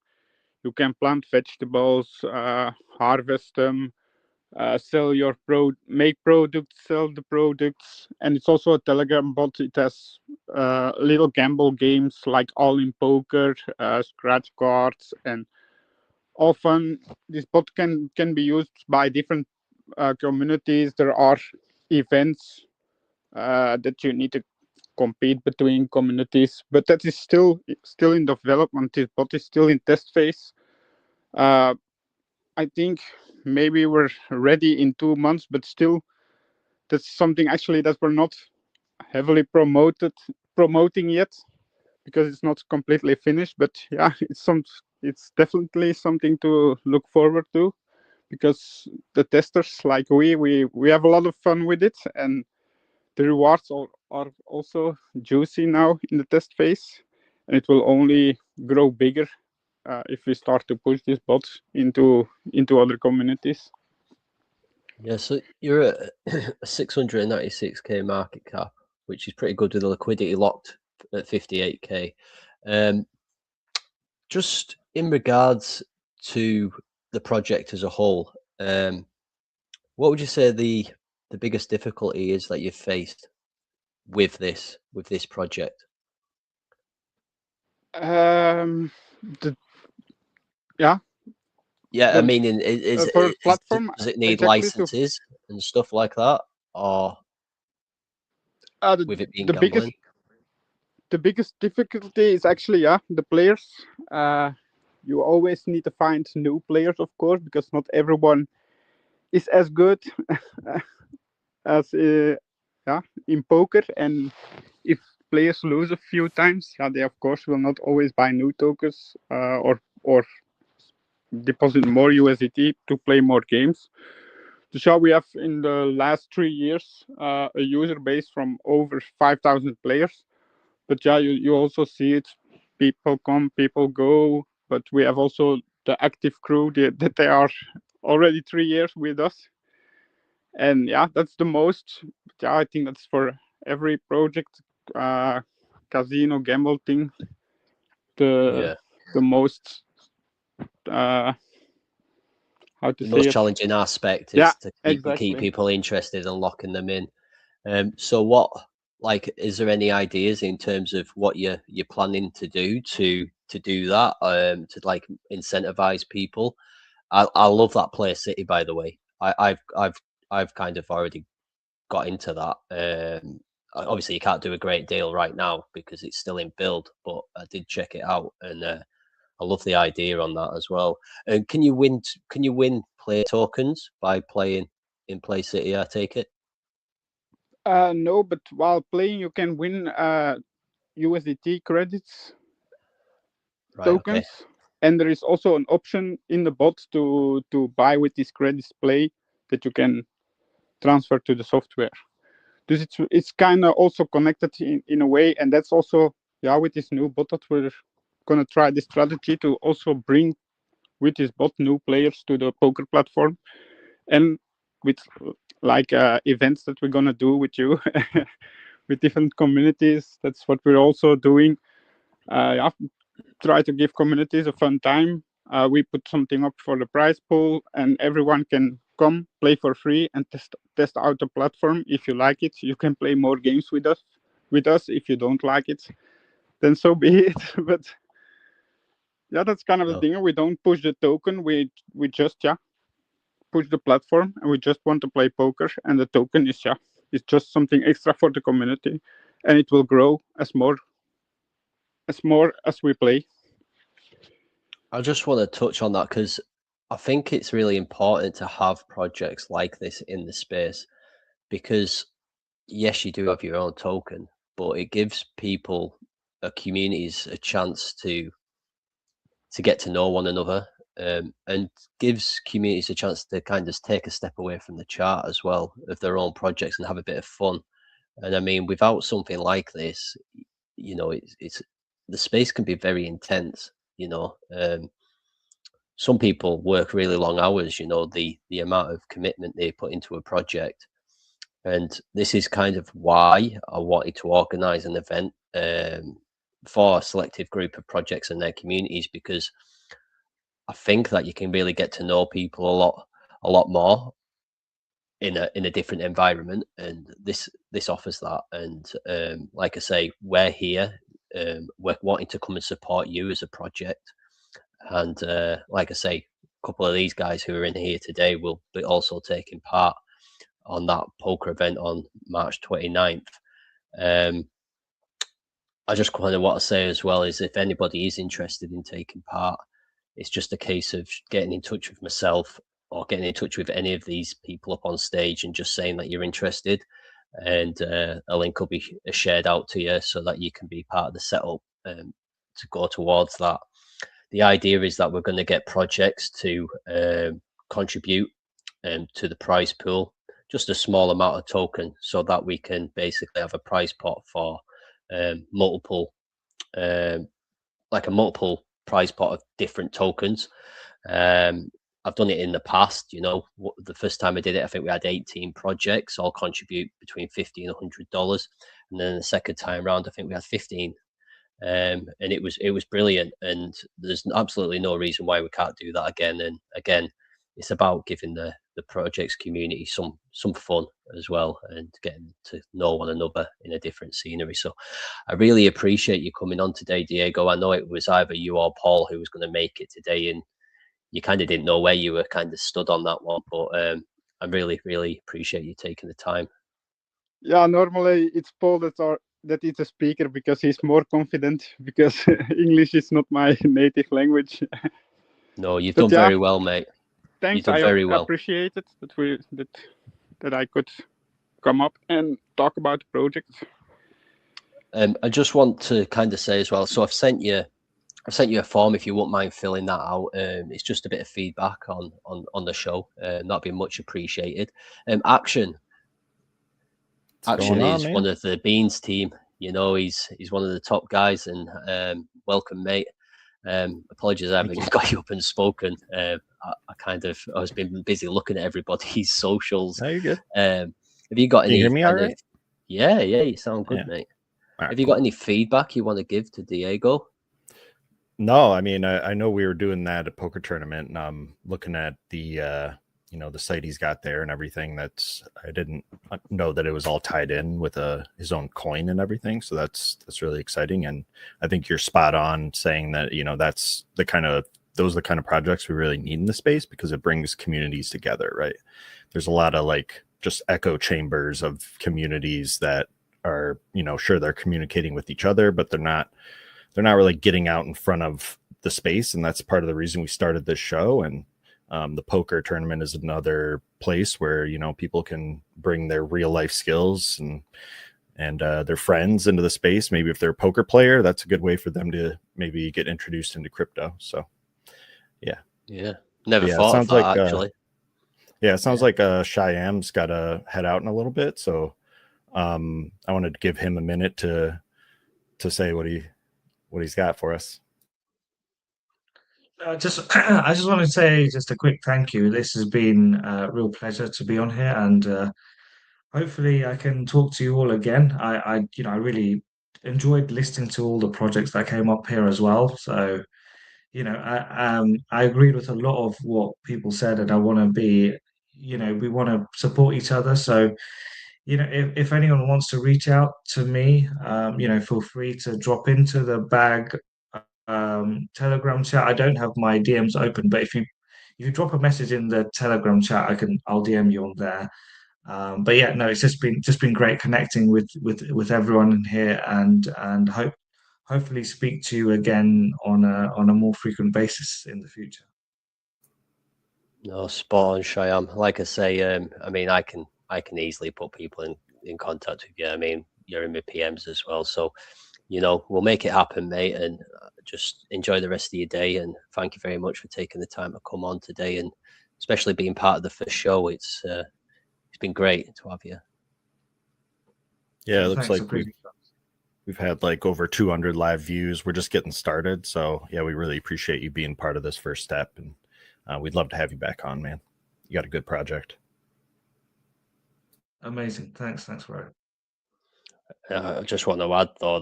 Speaker 10: You can plant vegetables, harvest them, make products, sell the products, and it's also a Telegram bot. It has little gamble games like All in Poker, scratch cards, and often this bot can be used by different communities. There are events that you need to compete between communities, but that is still in development. This bot is still in test phase. I think maybe we're ready in 2 months, but still, that's something actually that we're not heavily promoting yet, because it's not completely finished. But yeah, it's definitely something to look forward to, because the testers like we have a lot of fun with it, and the rewards are also juicy now in the test phase, and it will only grow bigger if we start to push this bot into other communities.
Speaker 2: Yeah, so you're at a 696k market cap, which is pretty good with the liquidity locked at 58k. Just in regards to the project as a whole, what would you say the biggest difficulty is that you've faced with this project?
Speaker 10: The yeah
Speaker 2: Yeah, I
Speaker 10: the
Speaker 2: mean,
Speaker 10: for platform
Speaker 2: does it need
Speaker 10: exactly to
Speaker 2: licenses and stuff like that, or with it being
Speaker 10: the
Speaker 2: gambling?
Speaker 10: biggest difficulty is actually the players. You always need to find new players, of course, because not everyone is as good as in poker. And if players lose a few times, they of course will not always buy new tokens or deposit more USDT to play more games. So we have in the last 3 years a user base from over 5,000 players. But yeah, you also see it. People come, people go. But we have also the active crew that they are already 3 years with us. And yeah, that's the most. Yeah, I think that's for every project, casino gamble thing. The most how to
Speaker 2: The
Speaker 10: say
Speaker 2: most
Speaker 10: it?
Speaker 2: challenging aspect
Speaker 10: Yeah,
Speaker 2: is to keep
Speaker 10: exactly.
Speaker 2: people interested and locking them in. So what, like, is there any ideas in terms of what you're planning to do to do that, to like incentivize people? I love that Play City, by the way. I've kind of already got into that. Obviously you can't do a great deal right now because it's still in build, but I did check it out, and I love the idea on that as well. And can you win play tokens by playing in Play City, I take it?
Speaker 10: No, but while playing, you can win USDT credits,
Speaker 2: Right,
Speaker 10: tokens,
Speaker 2: okay.
Speaker 10: and there is also an option in the bot to buy with these credits play that you can transfer to the software. Dus it's kind of also connected in a way, and that's also with this new bot that we're gonna try this strategy to also bring with this bot new players to the poker platform, and with like events that we're gonna do with you with different communities. That's what we're also doing. Try to give communities a fun time. We put something up for the prize pool, and everyone can come play for free and test out the platform. If you like it, you can play more games with us. If you don't like it, then so be it. But yeah, that's kind of the thing. We don't push the token. We just push the platform, and we just want to play poker. And the token is it's just something extra for the community, and it will grow as we play.
Speaker 2: I just want to touch on that because I think it's really important to have projects like this in the space, because yes, you do have your own token, but it gives people, communities, a chance to get to know one another, and gives communities a chance to kind of take a step away from the chart as well of their own projects and have a bit of fun. And I mean, without something like this, it's the space can be very intense. Some people work really long hours. The amount of commitment they put into a project, and this is kind of why I wanted to organize an event for a selective group of projects and their communities, because I think that you can really get to know people a lot more in a different environment, and this offers that. And like I say, we're here, we're wanting to come and support you as a project. And like I say, a couple of these guys who are in here today will be also taking part on that poker event on March 29th. I just kind of want to say as well is, if anybody is interested in taking part, It's just a case of getting in touch with myself or getting in touch with any of these people up on stage and just saying that you're interested, and a link will be shared out to you so that you can be part of the setup to go towards that. The idea is that we're going to get projects to contribute to the prize pool, just a small amount of token, so that we can basically have a prize pot for multiple prize pot of different tokens. I've done it in the past. The first time I did it, I think we had 18 projects all contribute between $50 and $100, and then the second time around I think we had 15, and it was brilliant, and there's absolutely no reason why we can't do that again. And again, it's about giving the projects community some fun as well, and getting to know one another in a different scenery. So I really appreciate you coming on today, Diego. I know it was either you or Paul who was going to make it today, and you kind of didn't know where you were kind of stood on that one, but I really, really appreciate you taking the time.
Speaker 10: Yeah, normally it's Paul that is a speaker because he's more confident, because English is not my native language.
Speaker 2: No, you've done very well, mate.
Speaker 10: Thanks,
Speaker 2: I
Speaker 10: very well. Appreciate it that I could come up and talk about the project.
Speaker 2: I just want to kind of say as well, so I've sent you a form if you wouldn't mind filling that out. It's just a bit of feedback on the show. That'd be much appreciated. Action is one of the Beans team. He's one of the top guys, and welcome, mate. Apologies I haven't got you up and spoken. I was been busy looking at everybody's socials.
Speaker 11: No, you're good.
Speaker 2: Have you got any?
Speaker 11: Can you hear me all right?
Speaker 2: Yeah, you sound good, mate.
Speaker 11: Right,
Speaker 2: have you got any feedback you want to give to Diego?
Speaker 11: No, I mean, I know we were doing that at poker tournament, and I'm looking at the the site he's got there and everything. I didn't know that it was all tied in with his own coin and everything. So that's really exciting. And I think you're spot on saying that, those are the kind of projects we really need in the space, because it brings communities together, right? There's a lot of just echo chambers of communities that are, sure, they're communicating with each other, but they're not really getting out in front of the space. And that's part of the reason we started this show. And the poker tournament is another place where, people can bring their real life skills and their friends into the space. Maybe if they're a poker player, that's a good way for them to maybe get introduced into crypto. So, yeah.
Speaker 2: Never thought of that, actually.
Speaker 11: It sounds like Shyam's got to head out in a little bit. So I wanted to give him a minute to say what he's got for us.
Speaker 4: I just want to say just a quick thank you. This has been a real pleasure to be on here, and hopefully I can talk to you all again. I really enjoyed listening to all the projects that came up here as well. So, I agreed with a lot of what people said, and I want to be, we want to support each other. So, if anyone wants to reach out to me, feel free to drop into the bag Telegram chat. I don't have my DMs open, but if you drop a message in the Telegram chat, I'll DM you on there. But yeah, no, it's just been great connecting with everyone in here, and hopefully speak to you again on a more frequent basis in the future.
Speaker 2: No, spot on, Shyam. Like I say, I mean, I can easily put people in contact with you. I mean, you're in my PMs as well, so we'll make it happen, mate. And just enjoy the rest of your day. And thank you very much for taking the time to come on today, and especially being part of the first show. It's been great to have you.
Speaker 11: Yeah, it looks like we've had over 200 live views. We're just getting started. So yeah, we really appreciate you being part of this first step, and we'd love to have you back on, man. You got a good project.
Speaker 4: Amazing. Thanks, Roy.
Speaker 2: I just want to add, though,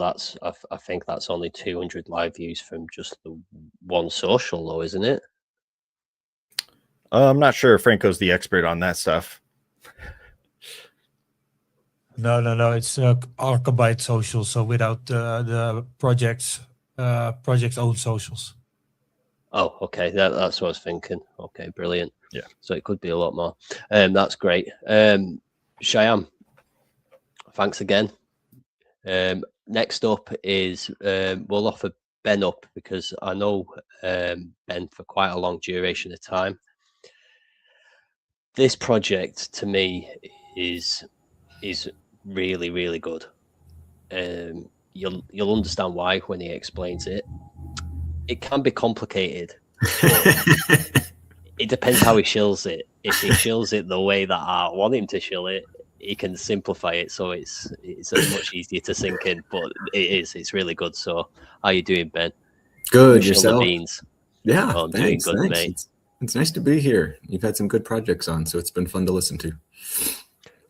Speaker 2: I think that's only 200 live views from just the one social, though, isn't it?
Speaker 11: I'm not sure. Franco's the expert on that stuff.
Speaker 8: No. It's Archibald social, so without the project's own socials.
Speaker 2: Oh, okay. That's what I was thinking. Okay, brilliant.
Speaker 11: Yeah.
Speaker 2: So it could be a lot more. That's great. Shyam, thanks again. Next up is we'll offer Ben up because I know Ben for quite a long duration of time. This project to me is really, really good. You'll understand why when he explains it. It can be complicated. It depends how he shills it. If he shills it the way that I want him to shill it, he can simplify it so it's much easier to sink in. But it's really good. So how you doing, Ben?
Speaker 6: Good.
Speaker 2: Shill
Speaker 6: Yourself?
Speaker 2: the beans.
Speaker 6: Yeah,
Speaker 2: I'm
Speaker 6: thanks.
Speaker 2: doing good,
Speaker 6: Thanks.
Speaker 2: mate.
Speaker 6: It's nice to be here. You've had some good projects on, so it's been fun to listen to.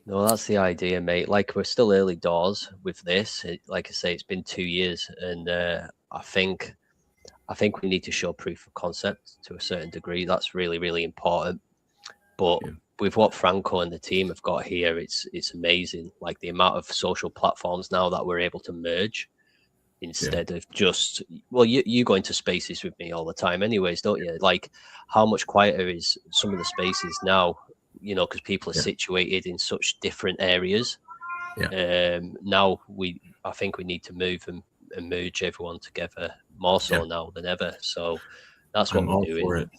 Speaker 2: No, that's the idea, mate. Like, we're still early doors with this. Like I say, it's been 2 years, and I think we need to show proof of concept to a certain degree. That's really, really important. But with what Franco and the team have got here, it's amazing. Like the amount of social platforms now that we're able to merge instead of just, well, you go into spaces with me all the time anyways, don't you? Like, how much quieter is some of the spaces now, you know, because people are situated in such different areas. Now I think we need to move and merge everyone together more so now than ever. So that's what we're doing.
Speaker 6: For it.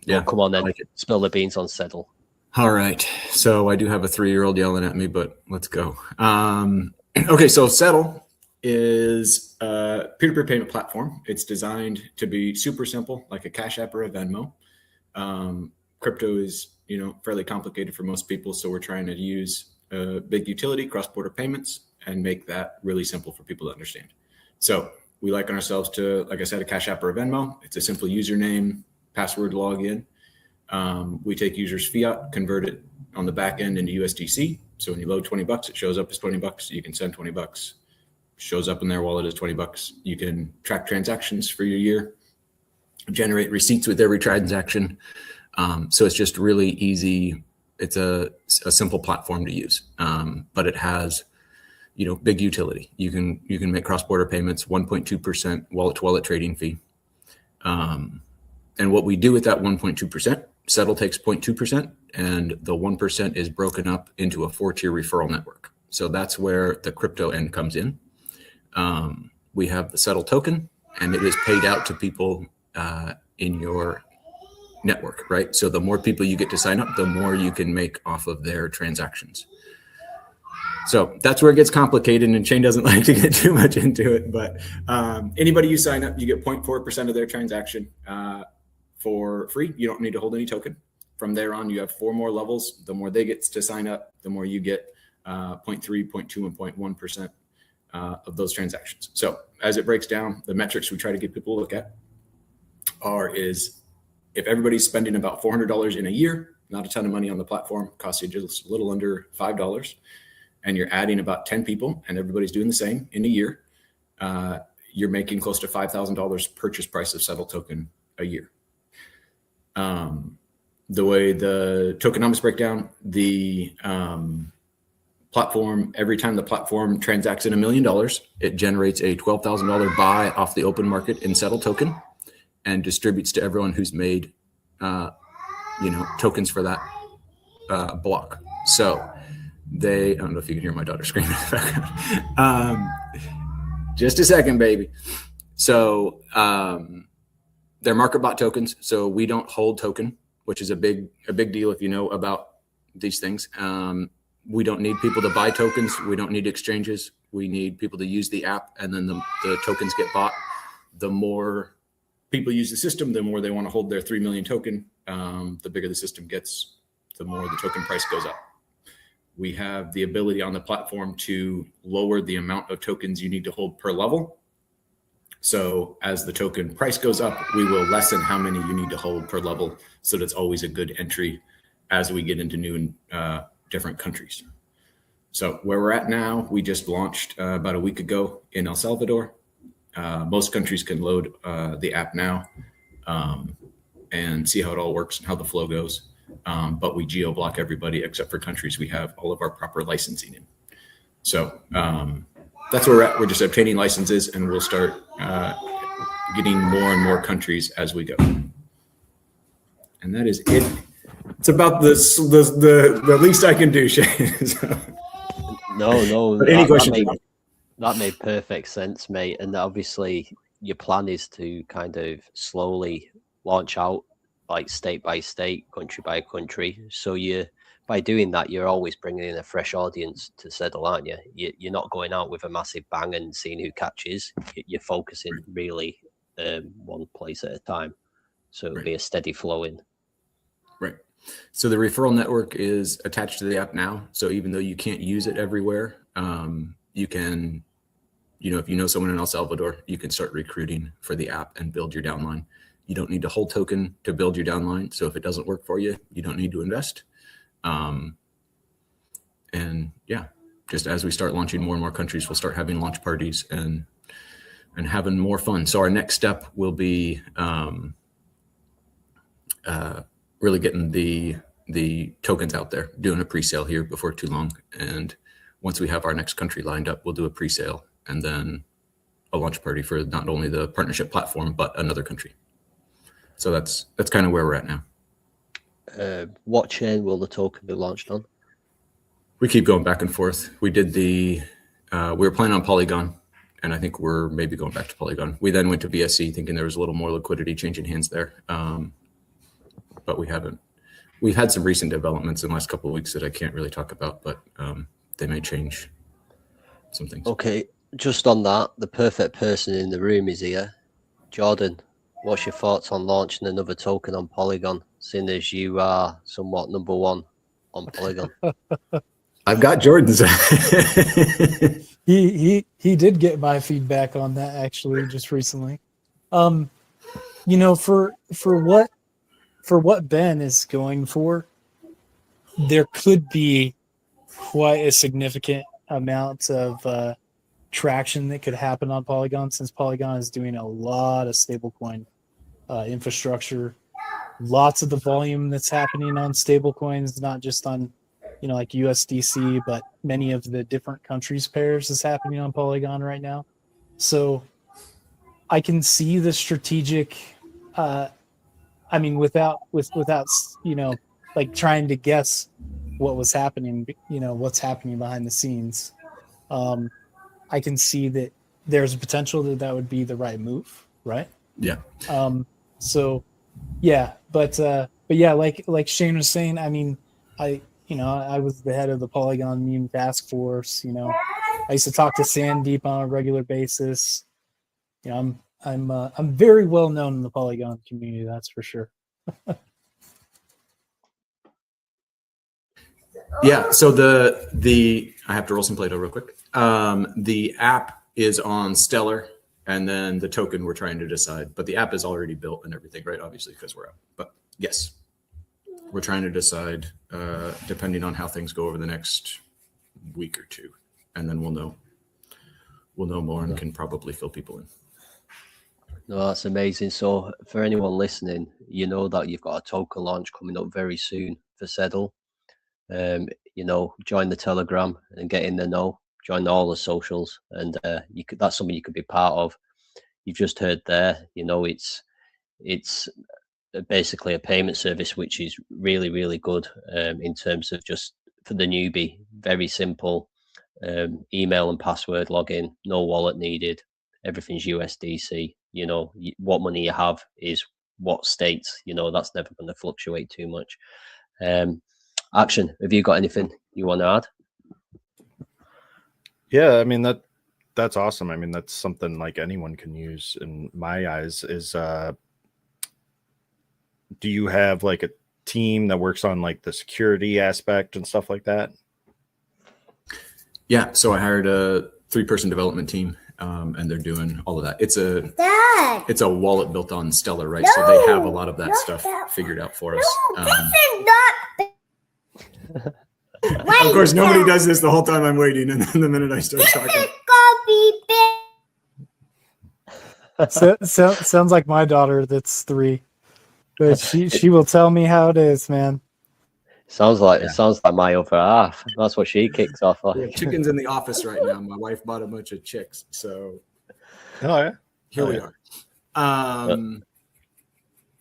Speaker 2: Well, come on then,
Speaker 6: like
Speaker 2: spill the beans on SEDL.
Speaker 6: All right. So I do have a 3-year-old yelling at me, but let's go. Okay, so SEDL is a peer-to-peer payment platform. It's designed to be super simple, like a Cash App or a Venmo. Crypto is, fairly complicated for most people, so we're trying to use a big utility, cross-border payments, and make that really simple for people to understand. So we liken ourselves to, like I said, a Cash App or a Venmo. It's a simple username, password login. We take users' fiat, convert it on the back end into USDC. So when you load $20, it shows up as $20. You can send $20. Shows up in their wallet as $20. You can track transactions for your year, generate receipts with every transaction. So it's just really easy. It's a simple platform to use, but it has, big utility. You can make cross-border payments, 1.2% wallet-to-wallet trading fee. And what we do with that 1.2%, SEDL takes 0.2%, and the 1% is broken up into a 4-tier referral network. So that's where the crypto end comes in. We have the SEDL token, and it is paid out to people in your network, right? So the more people you get to sign up, the more you can make off of their transactions. So that's where it gets complicated, and Shane doesn't like to get too much into it, but anybody you sign up, you get 0.4% of their transaction for free. You don't need to hold any token. From there on, you have 4 more levels. The more they get to sign up, the more you get 0.3, 0.2, and 0.1% of those transactions. So as it breaks down, the metrics we try to get people to look at is if everybody's spending about $400 in a year, not a ton of money on the platform, costs you just a little under $5, and you're adding about 10 people and everybody's doing the same in a year, you're making close to $5,000 purchase price of SEDL token a year. The way the tokenomics break down, the platform, every time the platform transacts in $1 million, it generates a $12,000 buy off the open market in SEDL token and distributes to everyone who's made, tokens for that block. So I don't know if you can hear my daughter screaming in the background. Just a second, baby. So they're market bot tokens. So we don't hold token, which is a big deal if you know about these things. We don't need people to buy tokens. We don't need exchanges. We need people to use the app, and then the tokens get bought. The more people use the system, the more they want to hold their 3 million token. The bigger the system gets, the more the token price goes up. We have the ability on the platform to lower the amount of tokens you need to hold per level. So as the token price goes up, we will lessen how many you need to hold per level. So that's always a good entry as we get into new and different countries. So where we're at now, we just launched about a week ago in El Salvador. Most countries can load the app now and see how it all works and how the flow goes. But we geo-block everybody except for countries we have all of our proper licensing in. So that's where we're at. We're just obtaining licenses, and we'll start getting more and more countries as we go. And that is it. It's about the least I can do, Shane. So.
Speaker 2: No.
Speaker 6: But any questions?
Speaker 2: That made perfect sense, mate. And obviously, your plan is to kind of slowly launch out, like state by state, country by country. So by doing that, you're always bringing in a fresh audience to SEDL, aren't you? You're not going out with a massive bang and seeing who catches. You're focusing really one place at a time. So it'll be a steady flow in.
Speaker 6: Right. So the referral network is attached to the app now. So even though you can't use it everywhere, you can, if you know someone in El Salvador, you can start recruiting for the app and build your downline. You don't need to hold token to build your downline. So if it doesn't work for you, you don't need to invest. And yeah, just as we start launching more and more countries, we'll start having launch parties and having more fun. So our next step will be really getting the tokens out there, doing a pre-sale here before too long. And once we have our next country lined up, we'll do a pre-sale and then a launch party for not only the partnership platform, but another country. So that's kind of where we're at now.
Speaker 2: What chain will the token be launched on?
Speaker 6: We keep going back and forth. We did we were planning on Polygon, and I think we're maybe going back to Polygon. We then went to BSC thinking there was a little more liquidity changing hands there. But we haven't. We've had some recent developments in the last couple of weeks that I can't really talk about, but they may change some things.
Speaker 2: Okay, just on that, the perfect person in the room is here. Jordan, what's your thoughts on launching another token on Polygon, seeing as you are somewhat number one on Polygon?
Speaker 6: I've got Jordan's.
Speaker 7: He did get my feedback on that actually just recently. For what Ben is going for, there could be quite a significant amount of traction that could happen on Polygon, since Polygon is doing a lot of stablecoin infrastructure. Lots of the volume that's happening on stablecoins, not just on like USDC, but many of the different countries pairs is happening on Polygon right now. So I can see the strategic without like trying to guess what was happening, what's happening behind the scenes. I can see that there's a potential that would be the right move, right?
Speaker 6: Yeah.
Speaker 7: So yeah, but yeah, like Shane was saying, I was the head of the Polygon meme task force. I used to talk to Sandeep on a regular basis. I'm very well known in the Polygon community, that's for sure.
Speaker 6: Yeah. So the I have to roll some Play-Doh real quick. The app is on Stellar, and then the token we're trying to decide. But the app is already built and everything, right? Obviously, because we're out. But yes, we're trying to decide depending on how things go over the next week or two, and then we'll know more and can probably fill people in.
Speaker 2: No, that's amazing. So for anyone listening, you know that you've got a token launch coming up very soon for SEDL. Join the Telegram and get in the know. Join all the socials, and that's something you could be part of. You've just heard there. It's basically a payment service which is really, really good in terms of just for the newbie. Very simple. Email and password login. No wallet needed. Everything's USDC. What money you have is what states. That's never going to fluctuate too much. Action, have you got anything you want to add?
Speaker 11: Yeah, that's awesome. That's something like anyone can use in my eyes. Is do you have like a team that works on like the security aspect and stuff like that?
Speaker 6: Yeah, so I hired a 3-person development team, and they're doing all of that. It's a wallet built on Stellar, right? So they have a lot of that stuff figured out for us. Of course, nobody does this the whole time I'm waiting, and then the minute I start talking.
Speaker 7: Sounds like my daughter that's 3, but she will tell me how it is, man.
Speaker 2: Sounds like my other half. That's what she kicks off like.
Speaker 6: We have chickens in the office right now. My wife bought a bunch of chicks, so here we are.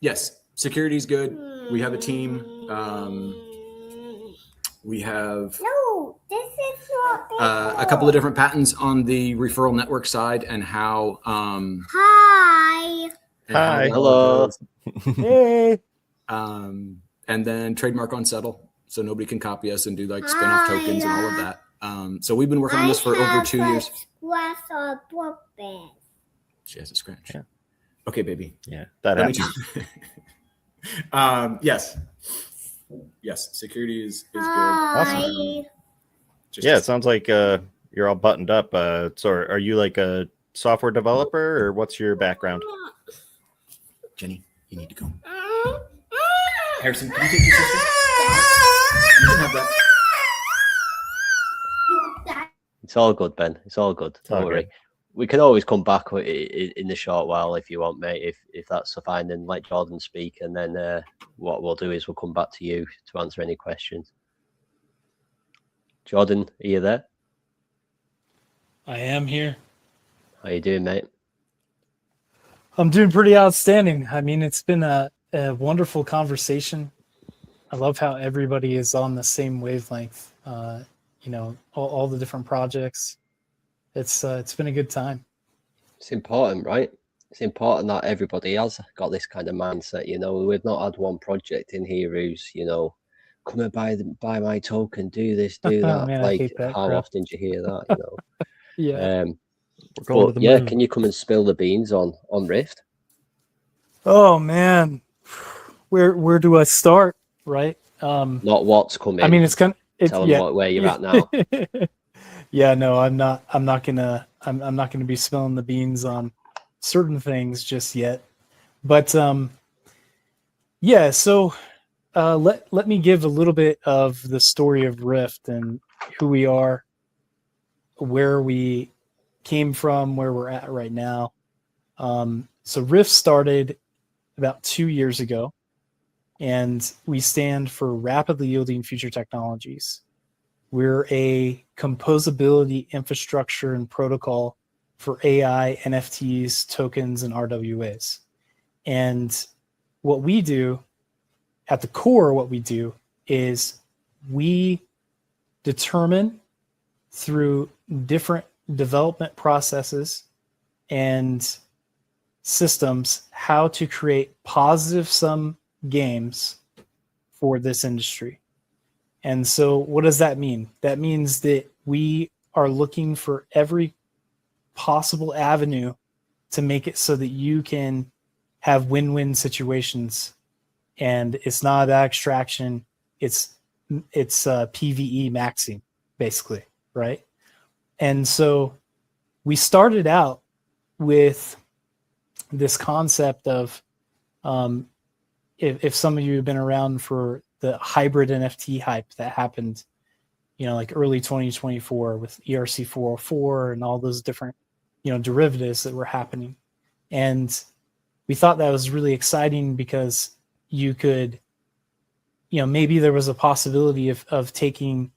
Speaker 6: Yes, security's good. We have a team. We have a couple of different patents on the referral network side and how
Speaker 12: Hi.
Speaker 11: Hi.
Speaker 2: Hello.
Speaker 7: Hey.
Speaker 6: and then trademark on Settle, so nobody can copy us and do like spin-off tokens and all of that. So we've been working on this for over 2 years. She has a scratch.
Speaker 11: Yeah.
Speaker 6: Okay, baby.
Speaker 11: Yeah, that
Speaker 6: Let me
Speaker 11: happens.
Speaker 6: Yes, security is good.
Speaker 11: Awesome.
Speaker 6: Just
Speaker 11: Yeah, it sounds like you're all buttoned up. So are you like a software developer, or what's your background?
Speaker 6: Jenny, you need to go. Harrison, can you take your sister? You can have that.
Speaker 2: It's all good, Ben. It's all good. Don't worry.
Speaker 11: good.
Speaker 2: We can always come back in the short while if you want, mate. If that's fine, then let Jordan speak, and then what we'll do is we'll come back to you to answer any questions. Jordan, are you there?
Speaker 7: I am here.
Speaker 2: How you doing, mate?
Speaker 7: I'm doing pretty outstanding. I mean, it's been a wonderful conversation. I love how everybody is on the same wavelength. You know, all the different projects. It's been a good time.
Speaker 2: It's important, right? It's important that everybody has got this kind of mindset. You know, we've not had one project in here who's, you know, come and buy my token, do this, do that.
Speaker 7: Man, I
Speaker 2: like,
Speaker 7: hate that
Speaker 2: how
Speaker 7: crap.
Speaker 2: often do you hear that? You know.
Speaker 7: Yeah.
Speaker 11: We're going to
Speaker 2: But
Speaker 11: the
Speaker 2: yeah,
Speaker 11: moon.
Speaker 2: can you come and spill the beans on Rift?
Speaker 7: Oh man, where do I start? Right.
Speaker 2: Not what's coming.
Speaker 7: I mean, it's kind of
Speaker 2: Tell them where you're at now.
Speaker 7: Yeah, no, I'm not gonna be spilling the beans on certain things just yet. But yeah, so let me give a little bit of the story of Rift and who we are, where we came from, where we're at right now. So Rift started about 2 years ago, and we stand for Rapidly Yielding Future Technologies. We're a composability infrastructure and protocol for AI, NFTs, tokens, and RWAs. And what we do, at the core, what we do is we determine through different development processes and systems how to create positive sum games for this industry. And so what does that mean? That means that we are looking for every possible avenue to make it so that you can have win-win situations. And it's not about extraction. It's PvE maxing, basically, right? And so we started out with this concept of if some of you have been around for the hybrid NFT hype that happened, you know, like early 2024 with ERC 404 and all those different, you know, derivatives that were happening. And we thought that was really exciting because you could, you know, maybe there was a possibility of taking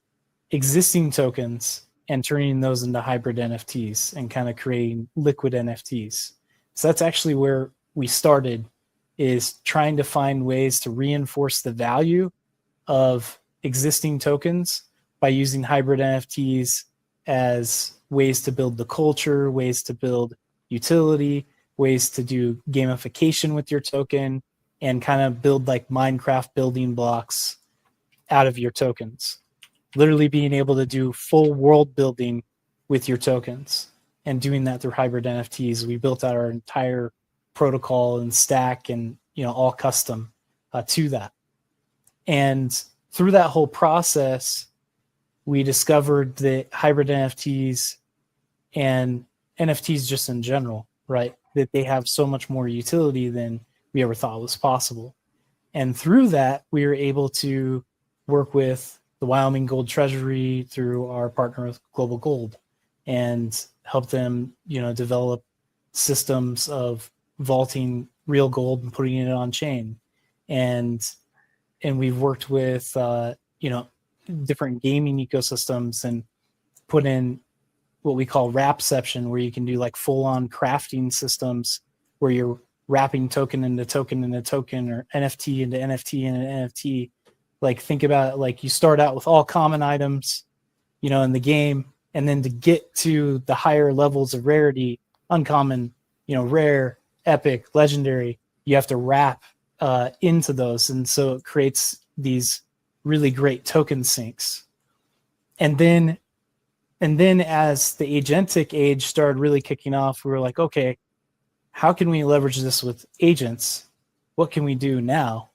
Speaker 7: existing tokens and turning those into hybrid NFTs and kind of creating liquid NFTs. So that's actually where we started, is trying to find ways to reinforce the value of existing tokens by using hybrid NFTs as ways to build the culture, ways to build utility, ways to do gamification with your token, and kind of build like Minecraft building blocks out of your tokens. Literally being able to do full world building with your tokens and doing that through hybrid NFTs. We built out our entire protocol and stack and, you know, all custom to that. And through that whole process, we discovered that hybrid NFTs and NFTs just in general, right, that they have so much more utility than we ever thought was possible. And through that, we were able to work with the Wyoming Gold Treasury through our partner with Global Gold and help them, you know, develop systems of vaulting real gold and putting it on chain. And we've worked with, you know, different gaming ecosystems and put in what we call wrapception, where you can do like full on crafting systems where you're wrapping token into token into token, or NFT into NFT into NFT. Like, think about it, like you start out with all common items, in the game, and then to get to the higher levels of rarity, uncommon, rare, epic, legendary, you have to wrap into those, and so it creates these really great token sinks. And then as the agentic age started really kicking off, we were like, okay, how can we leverage this with agents? What can we do now?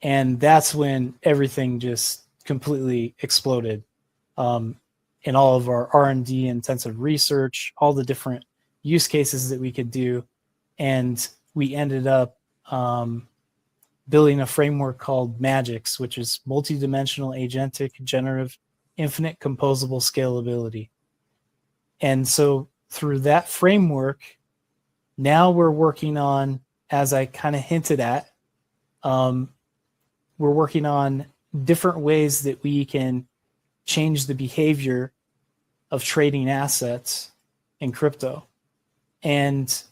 Speaker 7: And that's when everything just completely exploded. In all of our R&D intensive research, all the different use cases that we could do. And we ended up building a framework called MAGIX, which is multidimensional agentic generative infinite composable scalability. And so through that framework, now we're working on, as I kind of hinted at, we're working on different ways that we can change the behavior of trading assets in crypto. And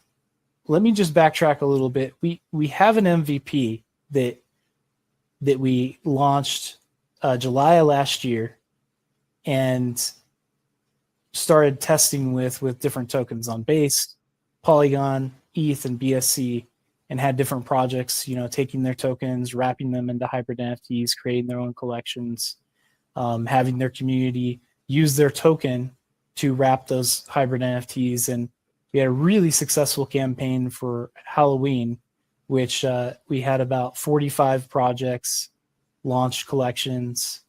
Speaker 7: let me just backtrack a little bit. We have an MVP that we launched July of last year and started testing with different tokens on Base, Polygon, ETH, and BSC, and had different projects, taking their tokens, wrapping them into hybrid NFTs, creating their own collections, having their community use their token to wrap those hybrid NFTs. And we had a really successful campaign for Halloween, which we had about 45 projects, launched collections.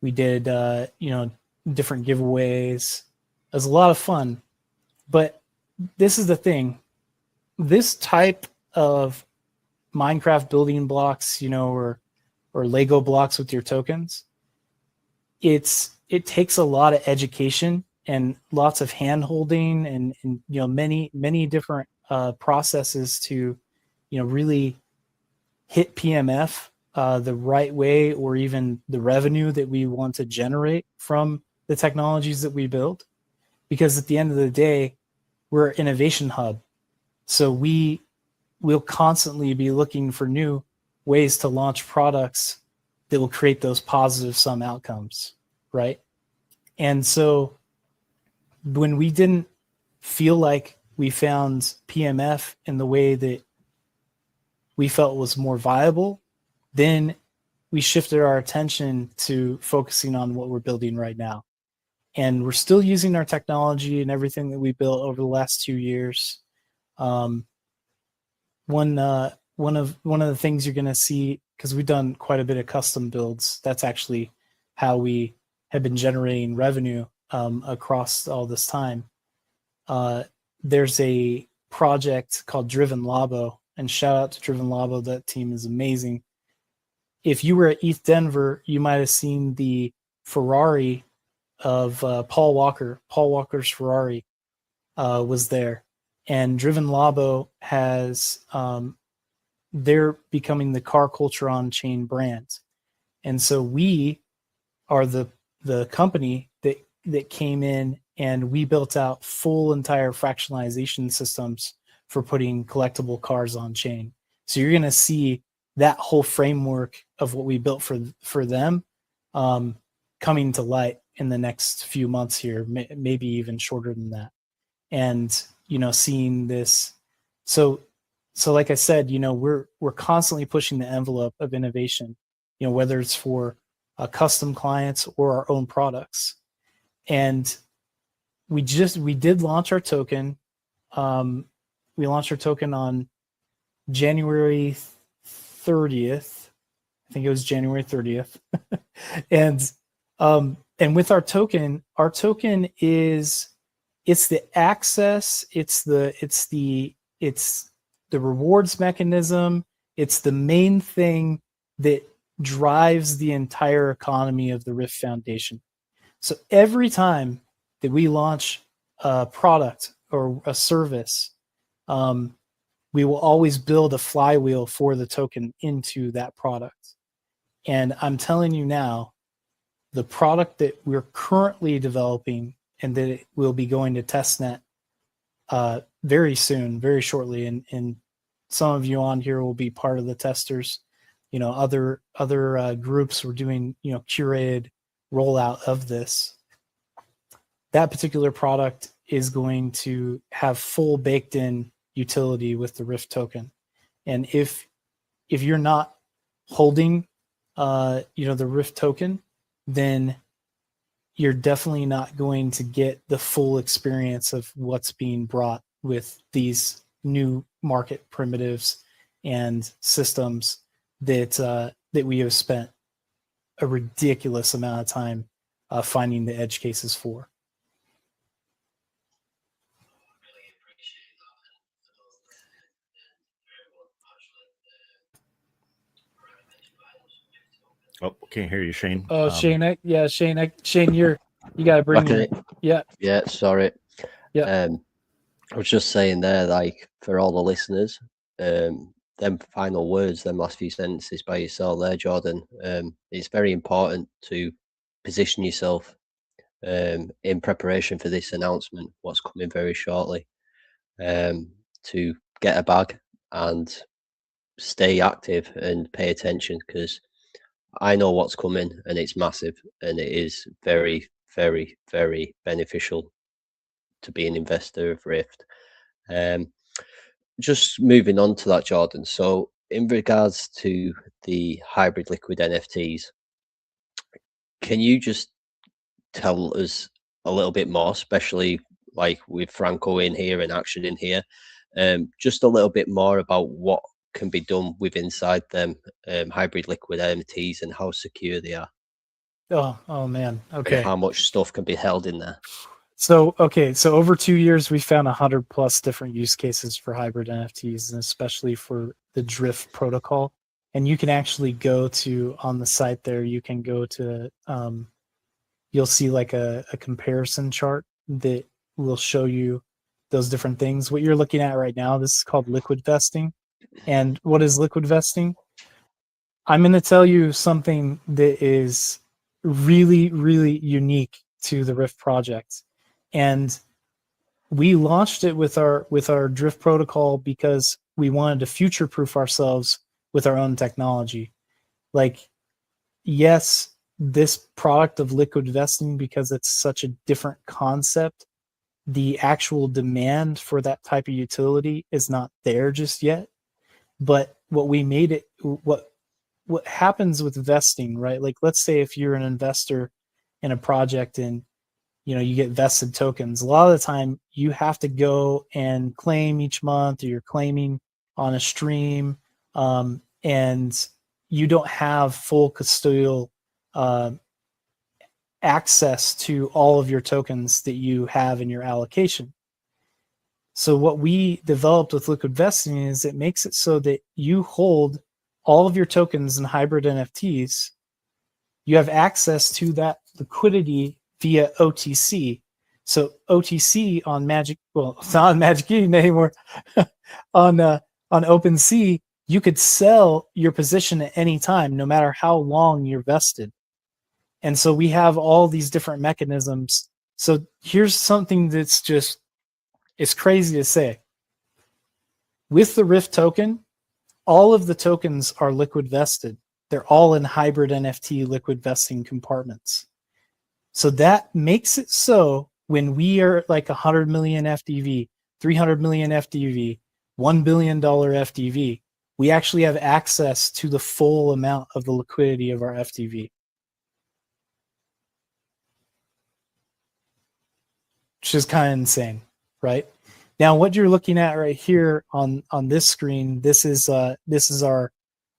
Speaker 7: We did, different giveaways. It was a lot of fun. But this is the thing. This type of Minecraft building blocks, or Lego blocks with your tokens, it takes a lot of education and lots of hand holding and many different processes to really hit PMF the right way, or even the revenue that we want to generate from the technologies that we build. Because at the end of the day, we're an innovation hub. So we'll constantly be looking for new ways to launch products that will create those positive sum outcomes, right? And so when we didn't feel like we found PMF in the way that we felt was more viable, then we shifted our attention to focusing on what we're building right now. And we're still using our technology and everything that we built over the last 2 years. One of the things you're going to see, because we've done quite a bit of custom builds, that's actually how we have been generating revenue across all this time. There's a project called Driven Labo, and shout out to Driven Labo. That team is amazing. If you were at ETH Denver, you might have seen the Ferrari of Paul Walker. Paul Walker's Ferrari was there. And Driven Labo has, they're becoming the car culture on chain brand. And so we are the company that came in and we built out full entire fractionalization systems for putting collectible cars on chain. So you're going to see that whole framework of what we built for them coming to light in the next few months here, maybe even shorter than that. And, seeing this. So like I said, we're constantly pushing the envelope of innovation, whether it's for custom clients or our own products. And we did launch our token. We launched our token on January 30th. I think it was January 30th. And with our token is, it's the access, it's the rewards mechanism, it's the main thing that drives the entire economy of the RIFT Foundation. So every time that we launch a product or a service, we will always build a flywheel for the token into that product. And I'm telling you now, the product that we're currently developing and that it will be going to testnet very soon, very shortly, and some of you on here will be part of the testers. Other groups were doing curated rollout of this. that particular product is going to have full baked in utility with the RIFT token. And if you're not holding the RIFT token, then you're definitely not going to get the full experience of what's being brought with these new market primitives and systems that we have spent a ridiculous amount of time finding the edge cases for.
Speaker 11: Oh, can't hear you, Shane.
Speaker 7: Oh, Shane, Shane, you gotta bring it.
Speaker 2: Yeah, sorry.
Speaker 7: Yeah.
Speaker 2: I was just saying there, like, for all the listeners, them final words, them last few sentences by yourself there, Jordan. It's very important to position yourself in preparation for this announcement, what's coming very shortly, to get a bag and stay active and pay attention, because I know what's coming and it's massive, and it is very, very, very beneficial to be an investor of RIFT. Just moving on to that, Jordan. So in regards to the hybrid liquid NFTs, can you just tell us a little bit more, especially like with Franco in here and Action in here, just a little bit more about what can be done with inside them hybrid liquid NFTs and how secure they are?
Speaker 7: Oh man. Okay.
Speaker 2: And how much stuff can be held in there?
Speaker 7: So over 2 years, we found 100+ different use cases for hybrid NFTs, and especially for the Drift protocol. And you can actually go to, on the site there, you can go to, you'll see like a comparison chart that will show you those different things. What you're looking at right now, this is called liquid vesting. And what is liquid vesting? I'm going to tell you something that is really, really unique to the Rift project. And we launched it with our Drift protocol because we wanted to future-proof ourselves with our own technology. Like, yes, this product of liquid vesting, because it's such a different concept, the actual demand for that type of utility is not there just yet. But what we made it, what happens with vesting, right? Like, let's say if you're an investor in a project and you get vested tokens, a lot of the time you have to go and claim each month, or you're claiming on a stream, and you don't have full custodial access to all of your tokens that you have in your allocation. So what we developed with liquid vesting is it makes it so that you hold all of your tokens in hybrid NFTs. You have access to that liquidity via OTC. So OTC on Magic, well, it's not on Magic Eden anymore. on OpenSea, you could sell your position at any time, no matter how long you're vested. And so we have all these different mechanisms. So here's something that's just, it's crazy to say. With the RIFT token, all of the tokens are liquid vested. They're all in hybrid NFT liquid vesting compartments. So that makes it so when we are like 100 million FDV, 300 million FDV, $1 billion FDV, we actually have access to the full amount of the liquidity of our FDV. Which is kind of insane, right? Now, what you're looking at right here on this screen, this is our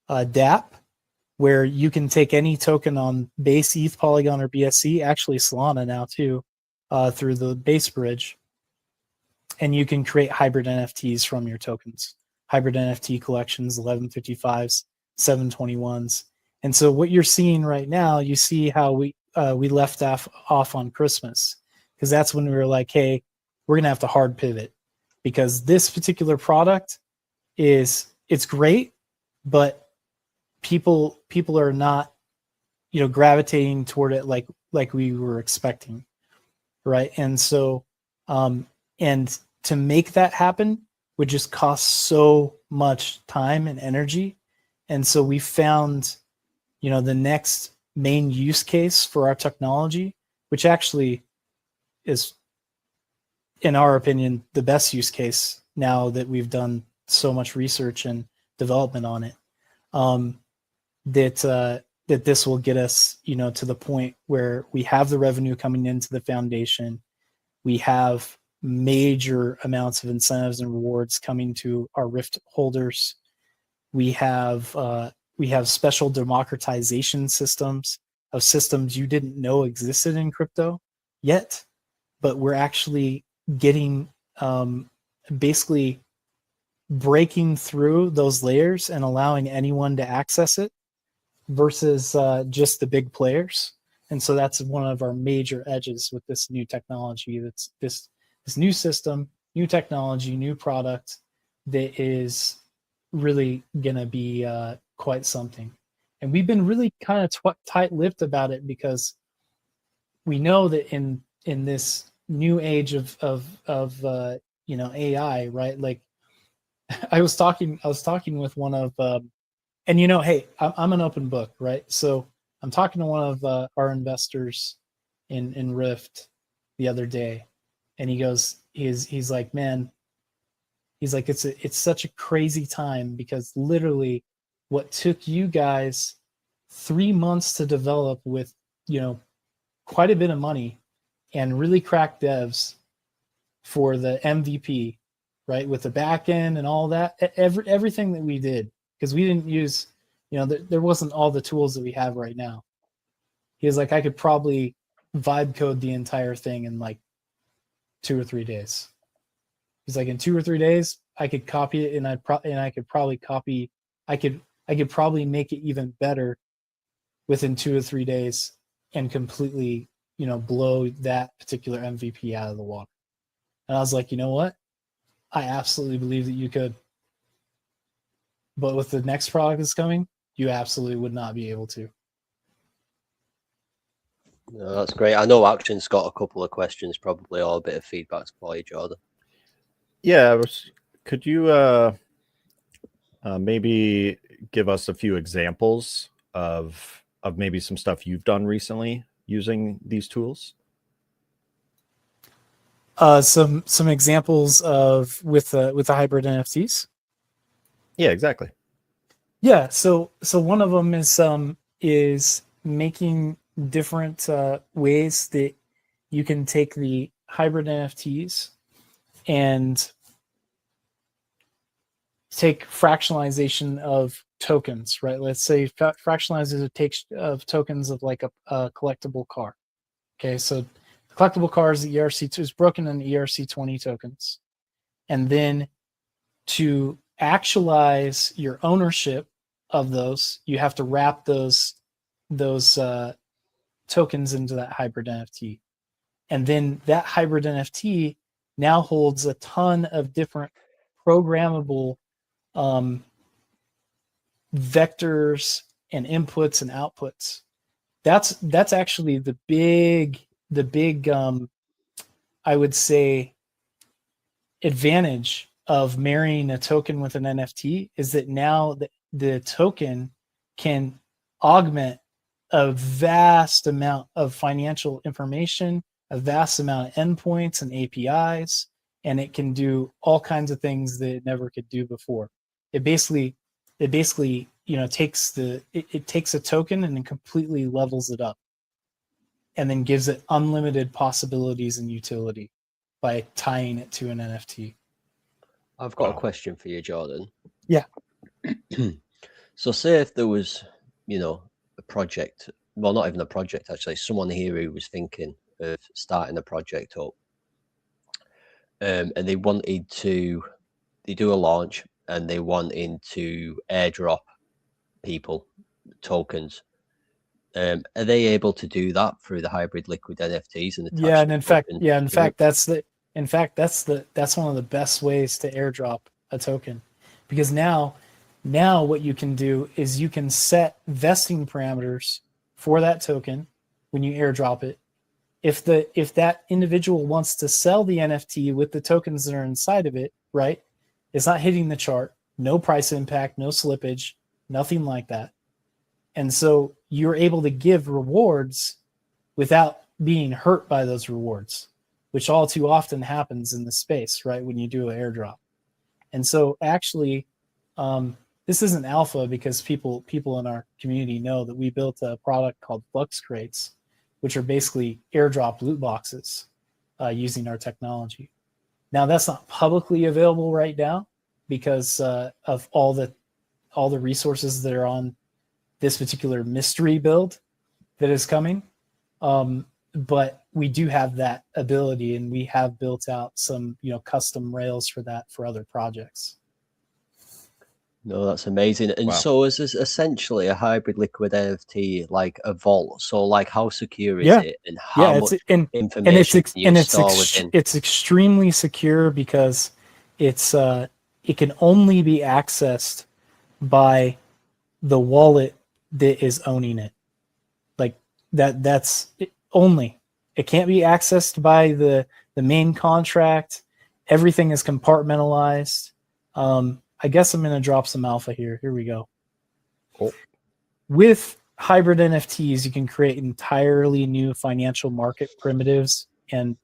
Speaker 7: DApp, where you can take any token on Base, ETH, Polygon, or BSC, actually Solana now too, through the Base bridge, and you can create hybrid NFTs from your tokens. Hybrid NFT collections, 1155s, 721s. And so what you're seeing right now, you see how we left off on Christmas, because that's when we were like, hey, we're going to have to hard pivot, because this particular product it's great, but people are not, gravitating toward it like we were expecting, right? And so, and to make that happen would just cost so much time and energy. And so we found, the next main use case for our technology, which actually is, in our opinion, the best use case now that we've done so much research and development on it. That this will get us, to the point where we have the revenue coming into the foundation. We have major amounts of incentives and rewards coming to our RIFT holders. We have special democratization systems of systems you didn't know existed in crypto yet, but we're actually getting basically breaking through those layers and allowing anyone to access it versus just the big players. And so that's one of our major edges with this new technology. That's this new system, new technology, new product that is really gonna be quite something. And we've been really kind of tight-lipped about it because we know that in this new age of AI, right? Like I was talking with one of and hey, I'm an open book, right? So I'm talking to one of our investors in RIFT the other day, and he goes, he's like, man, he's like, it's such a crazy time because literally what took you guys 3 months to develop with quite a bit of money and really crack devs for the MVP, right? With the back end and all that, everything that we did, because we didn't use, there wasn't all the tools that we have right now. He was like, I could probably vibe code the entire thing in like 2 or 3 days. He's like, in 2 or 3 days, I could copy it, and I could probably make it even better within 2 or 3 days and completely, blow that particular MVP out of the water. And I was like, you know what? I absolutely believe that you could. But with the next product that's coming, you absolutely would not be able to.
Speaker 2: No, that's great. I know Action's got a couple of questions, probably, or a bit of feedback for you, Jordan.
Speaker 11: Yeah, could you maybe give us a few examples of maybe some stuff you've done recently using these tools?
Speaker 7: Some examples of with the hybrid NFTs.
Speaker 11: Yeah, exactly.
Speaker 7: Yeah, so one of them is making different ways that you can take the hybrid NFTs and take fractionalization of tokens, right? Let's say fractionalizes of tokens of like a collectible car. Okay, so the collectible car is the ERC2 is broken in ERC20 tokens, and then to actualize your ownership of those, you have to wrap those tokens into that hybrid NFT, and then that hybrid NFT now holds a ton of different programmable vectors and inputs and outputs. That's actually the big I would say advantage of marrying a token with an NFT is that now the token can augment a vast amount of financial information, a vast amount of endpoints and APIs, and it can do all kinds of things that it never could do before. It basically takes a token and then completely levels it up, and then gives it unlimited possibilities and utility by tying it to an NFT.
Speaker 2: I've got a question for you, Jordan.
Speaker 7: Yeah.
Speaker 2: So say if there was, a project, well, not even a project, actually, someone here who was thinking of starting a project up, and they wanted to, they do a launch and they wanted to airdrop people tokens. Are they able to do that through the hybrid liquid NFTs? And
Speaker 7: yeah, and in fact, that's one of the best ways to airdrop a token, because now what you can do is you can set vesting parameters for that token when you airdrop it. If that individual wants to sell the NFT with the tokens that are inside of it, right? It's not hitting the chart, no price impact, no slippage, nothing like that. And so you're able to give rewards without being hurt by those rewards. which all too often happens in the space, right, when you do an airdrop. And so actually, this isn't alpha because people in our community know that we built a product called Flux Crates, which are basically airdrop loot boxes using our technology. Now that's not publicly available right now because of all the resources that are on this particular mystery build that is coming. But we do have that ability, and we have built out some, custom rails for that for other projects.
Speaker 2: No, that's amazing. And
Speaker 11: Wow.
Speaker 2: so is this essentially a hybrid liquid NFT, like a vault? So like how secure is
Speaker 7: Yeah.
Speaker 2: it, and how much information can you store within?
Speaker 7: It's extremely secure because it's it can only be accessed by the wallet that is owning it. Like that's it only. It can't be accessed by the main contract. Everything is compartmentalized. I guess I'm going to drop some alpha here. Here we go.
Speaker 11: Cool.
Speaker 7: With hybrid NFTs, you can create entirely new financial market primitives and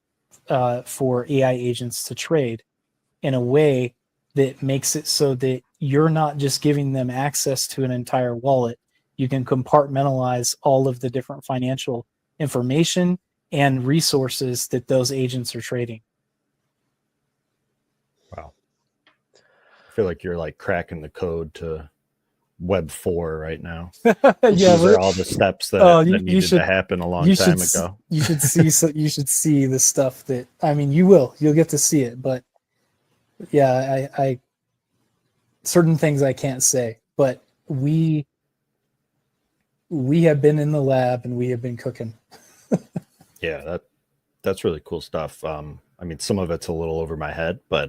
Speaker 7: for AI agents to trade in a way that makes it so that you're not just giving them access to an entire wallet. You can compartmentalize all of the different financial information and resources that those agents are trading.
Speaker 11: Wow. I feel like you're like cracking the code to Web 4 right now. These are all the steps that needed to happen a long time ago.
Speaker 7: You should see you should see the stuff that, I mean, you'll get to see it, but yeah, I certain things I can't say, but we have been in the lab and we have been cooking.
Speaker 11: Yeah, that's really cool stuff. I mean, some of it's a little over my head, but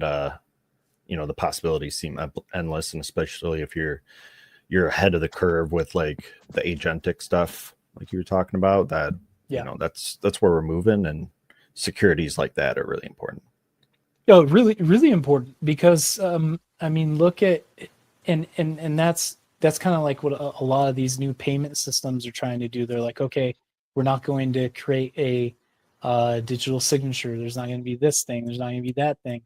Speaker 11: the possibilities seem endless, and especially if you're ahead of the curve with like the agentic stuff, like you were talking about. That that's where we're moving, and securities like that are really important.
Speaker 7: Oh, really, really important because I mean, look at and that's kind of like what a lot of these new payment systems are trying to do. They're like, okay, we're not going to create a digital signature. There's not going to be this thing. There's not going to be that thing.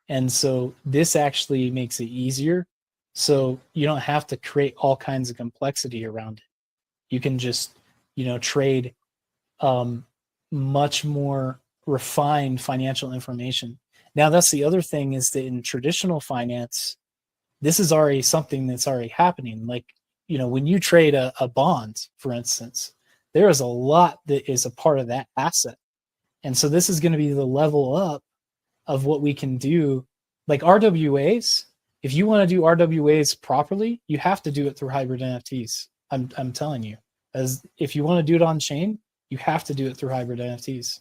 Speaker 7: And so this actually makes it easier. So you don't have to create all kinds of complexity around it. You can just, trade much more refined financial information. Now, that's the other thing, is that in traditional finance, this is already something that's already happening. Like, when you trade a bond, for instance, there is a lot that is a part of that asset. And so this is going to be the level up of what we can do. Like RWAs, if you want to do RWAs properly, you have to do it through hybrid NFTs. I'm telling you, as if you want to do it on chain, you have to do it through hybrid NFTs.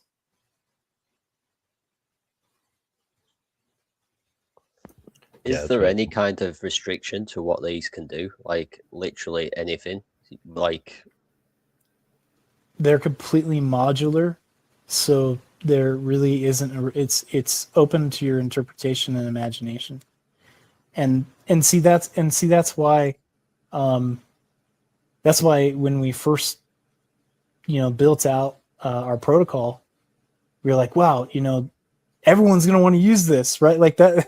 Speaker 2: Is there any kind of restriction to what these can do? Like literally anything? Like
Speaker 7: they're completely modular, so there really isn't. It's open to your interpretation and imagination. And see that's why when we first built out our protocol, we were like, wow, everyone's going to want to use this, right? Like that,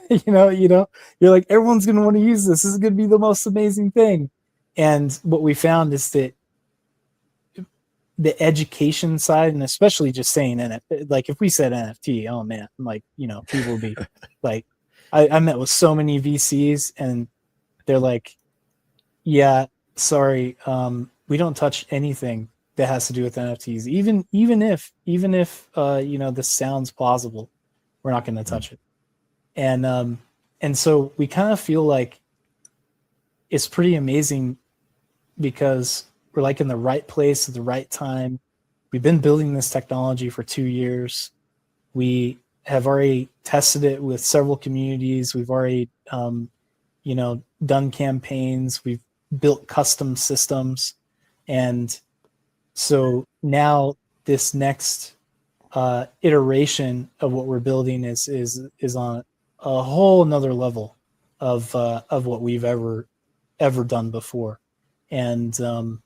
Speaker 7: you're like, everyone's going to want to use this. This is going to be the most amazing thing. And what we found is that the education side, and especially just saying NFT, like if we said NFT, oh man, like, people would be like, I met with so many VCs and they're like, yeah, sorry, we don't touch anything that has to do with NFTs. Even if this sounds plausible, we're not going to touch it. And so we kind of feel like it's pretty amazing because we're like in the right place at the right time. We've been building this technology for 2 years. We have already tested it with several communities. We've already, done campaigns. We've built custom systems. And so now this next iteration of what we're building is on a whole nother level of what we've ever done before. And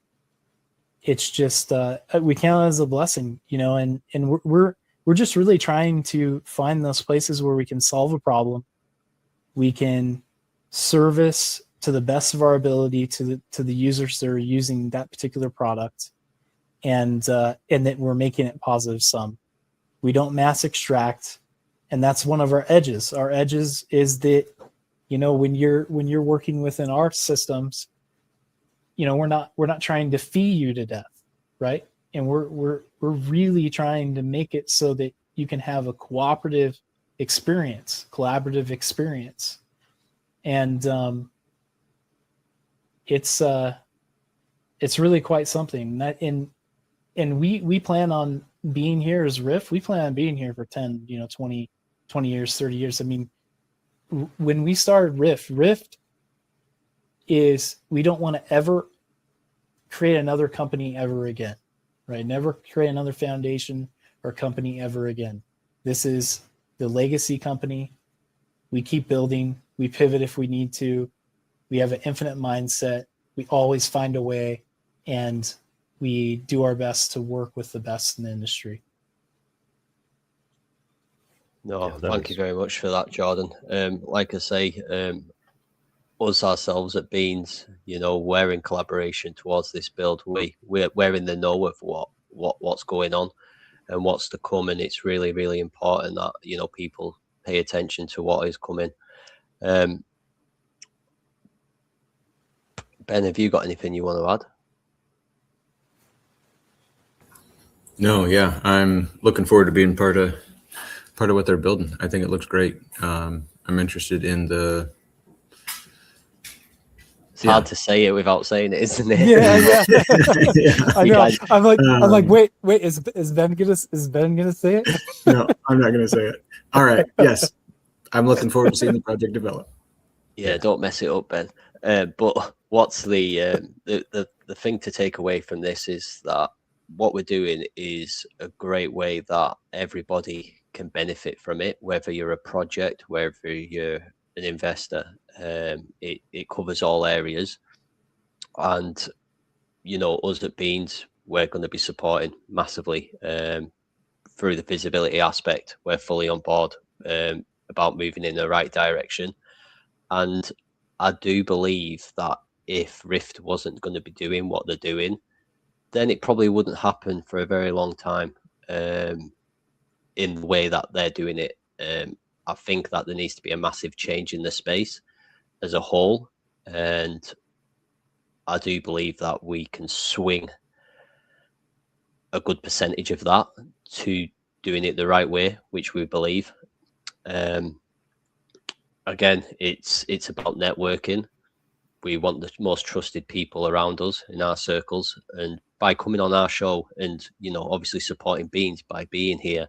Speaker 7: it's just we count it as a blessing, and we're we're just really trying to find those places where we can solve a problem, we can service to the best of our ability to the users that are using that particular product, and that we're making it positive sum. We don't mass extract, and that's one of our edges. Our edges is that, when you're working within our systems, we're not trying to fee you to death, right? And we're really trying to make it so that you can have a collaborative experience, and it's really quite something. And we plan on being here as RIFT. We plan on being here for 10, 20 years, 30 years. I mean, when we started RIFT is we don't want to ever create another company ever again, right? Never create another foundation or company ever again. This is the legacy company. We keep building. We pivot if we need to. We have an infinite mindset. We always find a way, and we do our best to work with the best in the industry.
Speaker 2: No, thank you very much for that, Jordan. Like I say, us ourselves at Beans, we're in collaboration towards this build. We're in the know of what's going on and what's to come, and it's really, really important that people pay attention to what is coming. Ben, have you got anything you want to add?
Speaker 6: No, yeah, I'm looking forward to being part of what they're building. I think it looks great. I'm interested in the.
Speaker 2: It's hard to say it without saying it, isn't it?
Speaker 7: Yeah. I know.
Speaker 2: Guys,
Speaker 7: I'm like, wait. Is Ben gonna say it?
Speaker 6: No, I'm not gonna say it. All right. Yes, I'm looking forward to seeing the project develop.
Speaker 2: Yeah, don't mess it up, Ben. But what's the thing to take away from this is that what we're doing is a great way that everybody can benefit from it, whether you're a project, whether you're an investor. It covers all areas, and us at Beans, we're going to be supporting massively through the visibility aspect. We're fully on board about moving in the right direction, and I do believe that if RIFT wasn't going to be doing what they're doing, then it probably wouldn't happen for a very long time in the way that they're doing it. I think that there needs to be a massive change in the space as a whole, and I do believe that we can swing a good percentage of that to doing it the right way, which we believe. Again, it's about networking. We want the most trusted people around us in our circles, and by coming on our show and obviously supporting Beans by being here,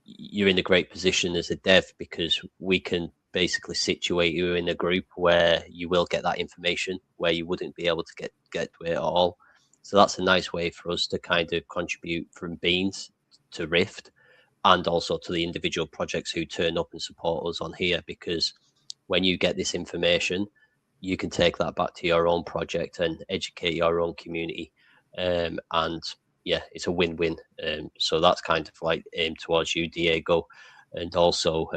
Speaker 2: you're in a great position as a dev, because we can basically situate you in a group where you will get that information where you wouldn't be able to get to it at all. So that's a nice way for us to kind of contribute from Beans to RIFT, and also to the individual projects who turn up and support us on here, because when you get this information, you can take that back to your own project and educate your own community. And yeah, it's a win-win. So that's kind of like aimed towards you, Diego, and also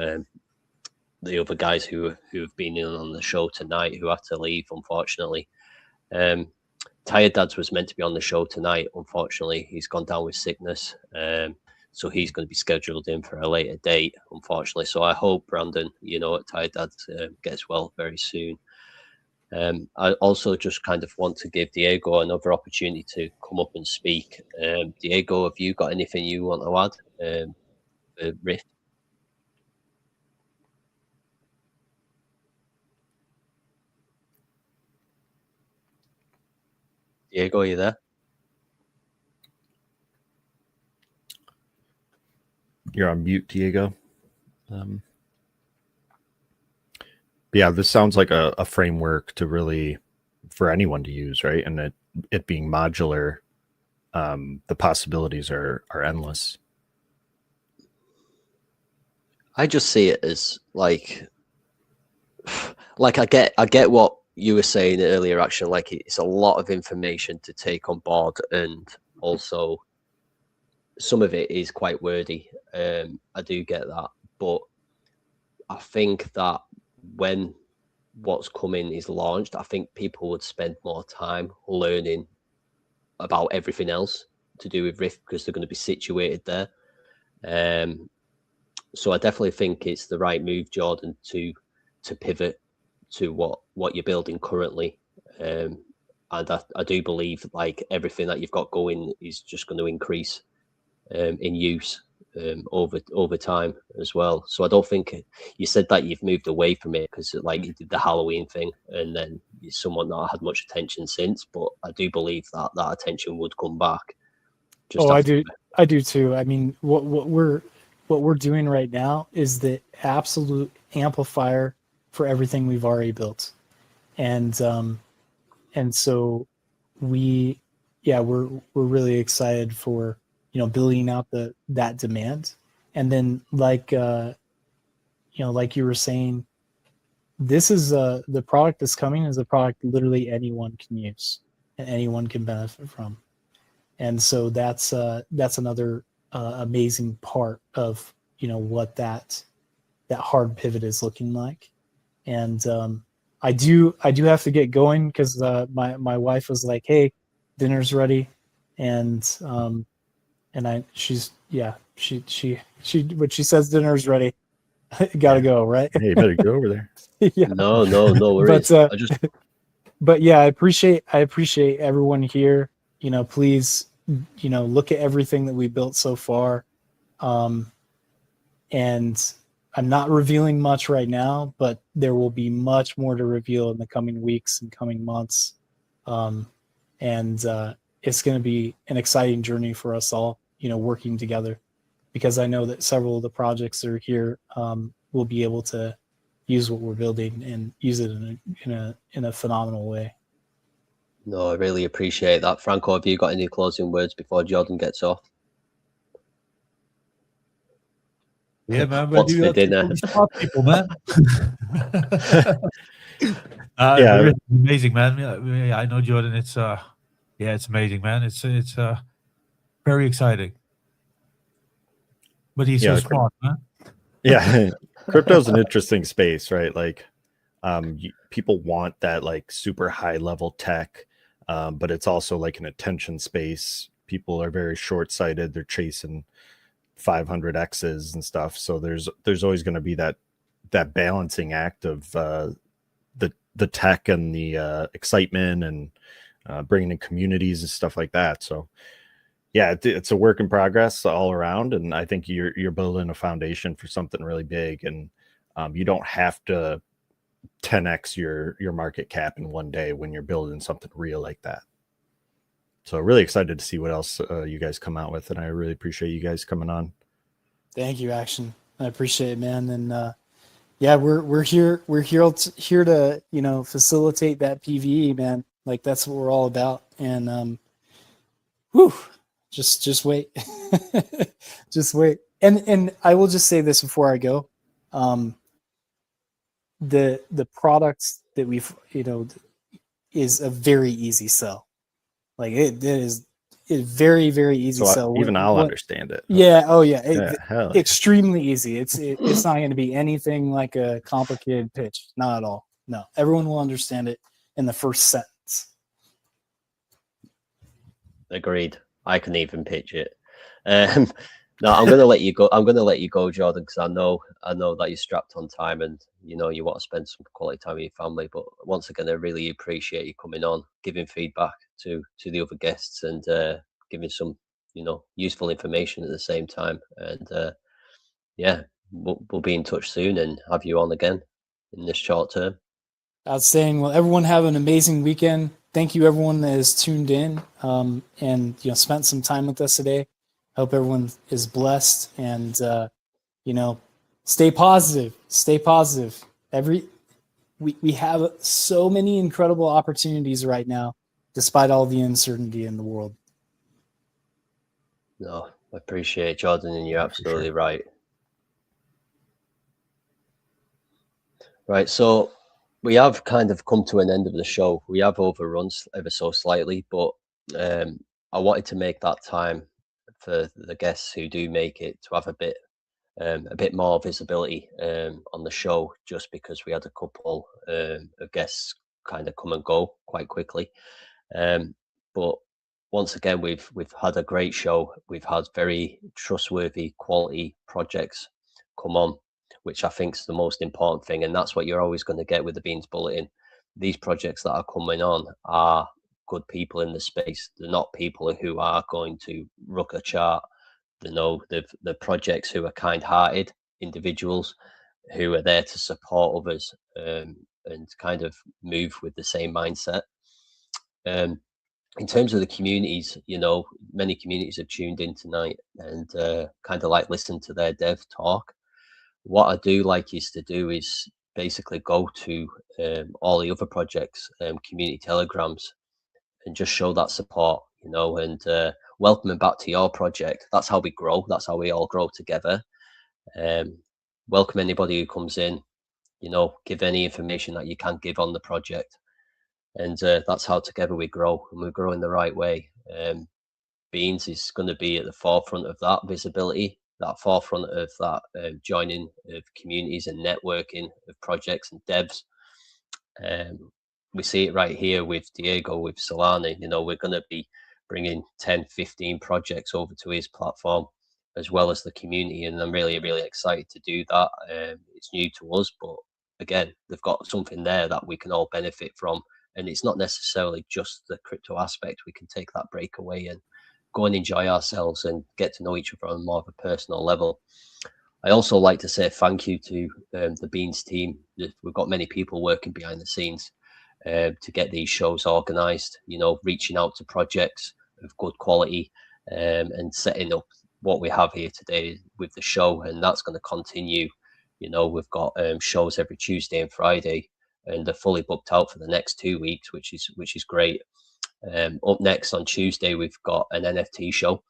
Speaker 2: the other guys who have been in on the show tonight who had to leave, unfortunately. Tired Dads was meant to be on the show tonight. Unfortunately, he's gone down with sickness. So he's going to be scheduled in for a later date, unfortunately. So I hope Brandon, at Tired Dads gets well very soon. I also just kind of want to give Diego another opportunity to come up and speak. Diego, have you got anything you want to add for RIFT? Diego, are you there?
Speaker 11: You're on mute, Diego. Yeah, this sounds like a framework to really, for anyone to use, right? And it being modular, the possibilities are endless.
Speaker 2: I just see it as like I get what you were saying earlier, actually. Like, it's a lot of information to take on board and also some of it is quite wordy. I do get that, but I think that when what's coming is launched, I think people would spend more time learning about everything else to do with RIFT because they're going to be situated there. So I definitely think it's the right move, Jordan, to pivot to what you're building currently. And I do believe like everything that you've got going is just going to increase in use over time as well. So I don't think you said that you've moved away from it because like you did the Halloween thing and then you're someone not had much attention since, but I do believe that that attention would come back.
Speaker 7: I do too. I mean, what we're doing right now is the absolute amplifier for everything we've already built. And so we're really excited for, building out that demand. And then like you were saying, this is the product that's coming is a product literally anyone can use and anyone can benefit from. And so that's another amazing part of, what that hard pivot is looking like. And I do have to get going because my wife was like, "Hey, dinner's ready," and she when she says dinner's ready, gotta go, right?
Speaker 11: Hey, you better go over there.
Speaker 2: Yeah. No worries.
Speaker 7: But yeah, I appreciate everyone here. Please, look at everything that we built so far. And I'm not revealing much right now, but there will be much more to reveal in the coming weeks and coming months. And it's going to be an exciting journey for us all, working together, because I know that several of the projects that are here will be able to use what we're building and use it in a phenomenal way.
Speaker 2: No, I really appreciate that. Franco, have you got any closing words before Jordan gets off?
Speaker 8: Yeah, man.
Speaker 2: What's for dinner?
Speaker 8: People, man.
Speaker 11: Yeah,
Speaker 8: it's amazing, man. Yeah, I know, Jordan. It's it's amazing, man. It's very exciting. But he's so smart, man.
Speaker 11: Yeah, crypto's an interesting space, right? Like, people want that like super high level tech, but it's also like an attention space. People are very short sighted. They're chasing 500x's and stuff. So there's always going to be that balancing act of the tech and the excitement and bringing in communities and stuff like that. So yeah, it's a work in progress all around, and I think you're building a foundation for something really big, and you don't have to 10x your market cap in one day when you're building something real like that. So really excited to see what else you guys come out with, and I really appreciate you guys coming on.
Speaker 7: Thank you, Action. I appreciate it, man. And we're here to facilitate that PVE, man. Like that's what we're all about. And just wait, just wait. And I will just say this before I go. The products that we've is a very easy sell. Like it is very, very easy
Speaker 11: So
Speaker 7: sell.
Speaker 11: even I'll understand it.
Speaker 7: Yeah. Oh yeah.
Speaker 11: Hell.
Speaker 7: Extremely easy. It's not going to be anything like a complicated pitch. Not at all. No, everyone will understand it in the first sentence.
Speaker 2: Agreed. I can even pitch it. No, I'm gonna let you go. I'm gonna let you go, Jordan, because I know that you're strapped on time and you want to spend some quality time with your family. But once again, I really appreciate you coming on, giving feedback to the other guests, and giving some useful information at the same time. And we'll be in touch soon and have you on again in this short term.
Speaker 7: Outstanding. Well, everyone have an amazing weekend. Thank you, everyone that has tuned in and spent some time with us today. I hope everyone is blessed and stay positive. Stay positive. We have so many incredible opportunities right now, despite all the uncertainty in the world.
Speaker 2: No, I appreciate it, Jordan, and you're absolutely right. Right, so we have kind of come to an end of the show. We have overrun ever so slightly, but I wanted to make that time for the guests who do make it to have a bit more visibility on the show, just because we had a couple of guests kind of come and go quite quickly. But once again, we've had a great show. We've had very trustworthy, quality projects come on, which I think is the most important thing, and that's what you're always going to get with the Beans Bulletin. These projects that are coming on are good people in the space. They're not people who are going to rook a chart. You know, the projects who are kind-hearted individuals who are there to support others and kind of move with the same mindset. In terms of the communities, you know, many communities have tuned in tonight and kind of like listen to their dev talk. What I do like is to do is basically go to all the other projects, community telegrams, and just show that support, you know, and welcome them back to your project. That's how we grow. That's how we all grow together. Welcome anybody who comes in, you know, give any information that you can give on the project. And that's how together we grow, and we grow in the right way. Beans is going to be at the forefront of that visibility, that forefront of that joining of communities and networking of projects and devs. We see it right here with Diego, with Solana. You know, we're going to be bringing 10, 15 projects over to his platform, as well as the community. And I'm really, really excited to do that. It's new to us, but again, they've got something there that we can all benefit from. And it's not necessarily just the crypto aspect. We can take that break away and go and enjoy ourselves and get to know each other on more of a personal level. I also like to say thank you to the Beans team. We've got many people working behind the scenes to get these shows organized, you know, reaching out to projects of good quality and setting up what we have here today with the show. And that's going to continue. You know, we've got shows every Tuesday and Friday, and they're fully booked out for the next 2 weeks, which is great. Up next on Tuesday, we've got an NFT show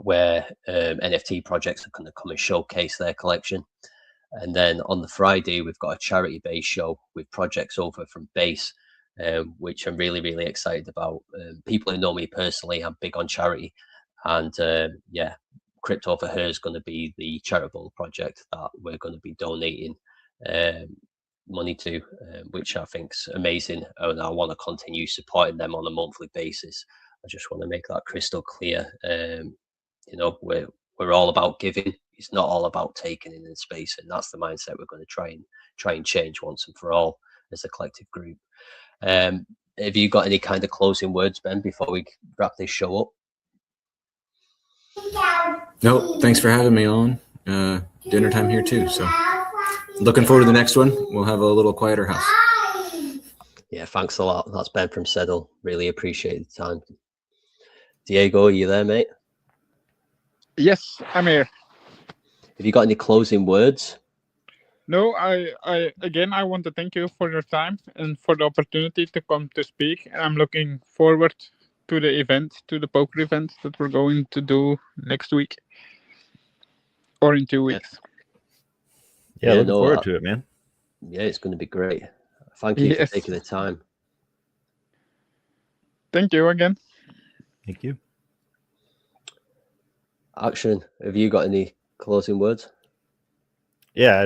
Speaker 2: where NFT projects are going to come and showcase their collection. And then on the Friday, we've got a charity-based show with projects over from Base, which I'm really, really excited about. People who know me personally, I'm big on charity. And yeah, Crypto for Her is going to be the charitable project that we're going to be donating money to, which I think's amazing, and I want to continue supporting them on a monthly basis. I just want to make that crystal clear. You know, we're all about giving. It's not all about taking in the space, and that's the mindset we're going to try and change once and for all as a collective group. Have you got any kind of closing words, Ben, before we wrap this show up?
Speaker 6: No, thanks for having me on. Dinner time here too, so looking forward to the next one. We'll have a little quieter house.
Speaker 2: Yeah, thanks a lot. That's Ben from SEDL. Really appreciate the time. Diego, are you there, mate?
Speaker 10: Yes, I'm here.
Speaker 2: Have you got any closing words?
Speaker 10: No, I again, I want to thank you for your time and for the opportunity to come to speak. I'm looking forward to the event, to the poker event that we're going to do next week or in 2 weeks.
Speaker 11: Yeah, looking forward to it, man.
Speaker 2: Yeah, it's going to be great. Thank you for taking the time.
Speaker 10: Thank you again.
Speaker 11: Thank you.
Speaker 2: Action, have you got any closing words?
Speaker 11: Yeah,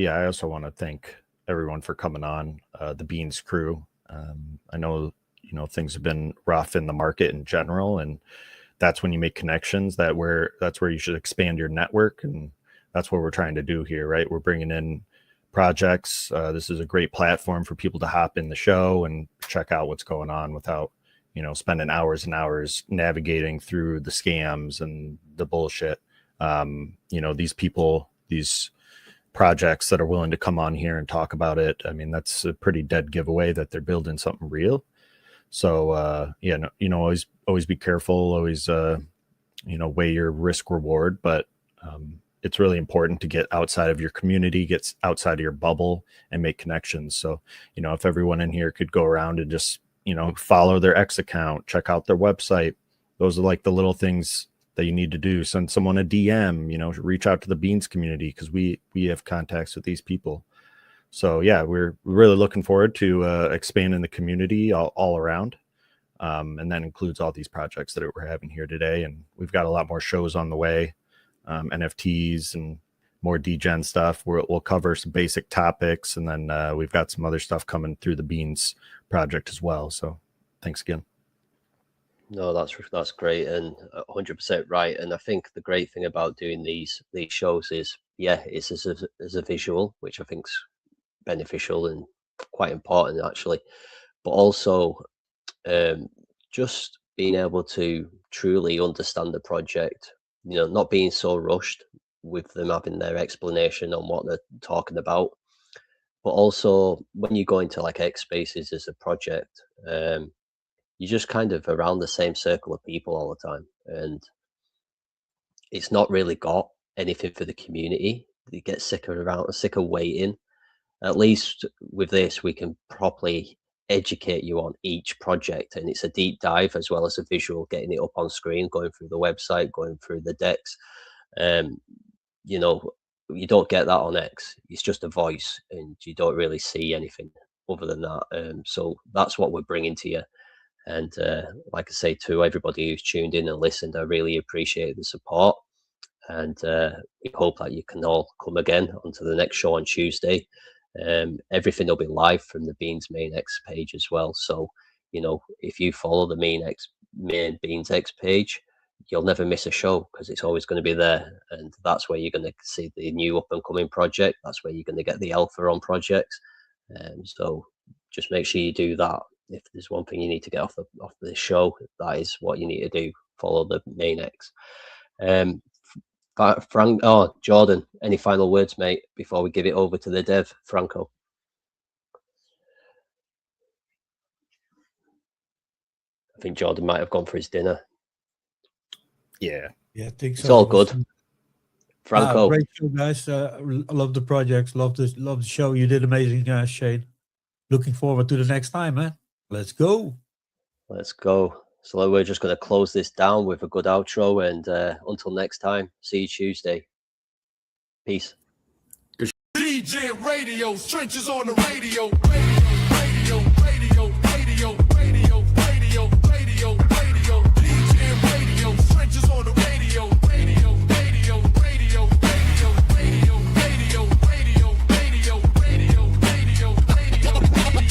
Speaker 11: I also want to thank everyone for coming on, the Beans crew. I know, you know, things have been rough in the market in general, and that's when you make connections. That's where you should expand your network, and that's what we're trying to do here, right? We're bringing in projects. This is a great platform for people to hop in the show and check out what's going on without, you know, spending hours and hours navigating through the scams and the bullshit. You know, these people, these projects that are willing to come on here and talk about it, I mean, that's a pretty dead giveaway that they're building something real. So yeah, no, you know, always be careful, always you know, weigh your risk reward, but it's really important to get outside of your community, get outside of your bubble and make connections. So, you know, if everyone in here could go around and just, you know, follow their X account, check out their website, those are like the little things that you need to do. Send someone a DM, you know, reach out to the Beans community, because we have contacts with these people. So yeah, we're really looking forward to expanding the community all around. And that includes all these projects that we're having here today. And we've got a lot more shows on the way, NFTs and more DGen stuff. We'll cover some basic topics, and then we've got some other stuff coming through the Beans project as well. So thanks again.
Speaker 2: No, that's great and 100% right. And I think the great thing about doing these shows is, yeah, it's as a visual, which I think's beneficial and quite important actually, but also just being able to truly understand the project, you know, not being so rushed with them having their explanation on what they're talking about, but also when you go into like X Spaces as a project, you're just kind of around the same circle of people all the time, and it's not really got anything for the community. You get sick of waiting. At least with this, we can properly educate you on each project, and it's a deep dive as well as a visual, getting it up on screen, going through the website, going through the decks. You know, you don't get that on X. It's just a voice, and you don't really see anything other than that. So that's what we're bringing to you. And like I say, to everybody who's tuned in and listened, I really appreciate the support. And we hope that you can all come again onto the next show on Tuesday. Everything will be live from the Beans main X page as well. So, you know, if you follow the main Beans X page, you'll never miss a show because it's always going to be there. And that's where you're going to see the new up and coming project. That's where you're going to get the alpha on projects. So just make sure you do that. If there's one thing you need to get off the show, that is what you need to do. Follow the main X. Jordan, any final words, mate, before we give it over to the dev, Franco? I think Jordan might have gone for his dinner.
Speaker 11: Yeah,
Speaker 8: I think so.
Speaker 2: It's all good. Franco,
Speaker 8: great show, guys. I love the projects. Love the show. You did amazing, Shane. Looking forward to the next time, man. Let's go.
Speaker 2: Let's go. So we're just going to close this down with a good outro, and until next time, see you Tuesday. Peace.
Speaker 1: DGNRadio, trenches on the radio. Radio, radio, radio, radio, radio, radio, radio. DGNRadio, trenches on the radio. Radio, radio, radio, radio, radio, radio, radio, radio, radio, radio.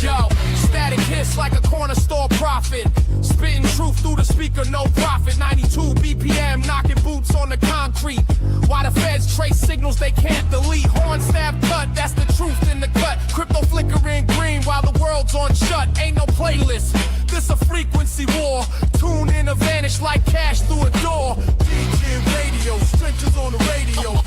Speaker 1: Yo, static hits like a corner store prophet. Spitting truth through the speaker, no profit. 92 BPM, knocking boots on the concrete. Why the feds trace signals they can't delete. Horn stab cut, that's the truth in the cut. Crypto flickering green while the world's on shut. Ain't no playlist, this a frequency war. Tune in or vanish like cash through a door. DGNRadio, trenches on the radio.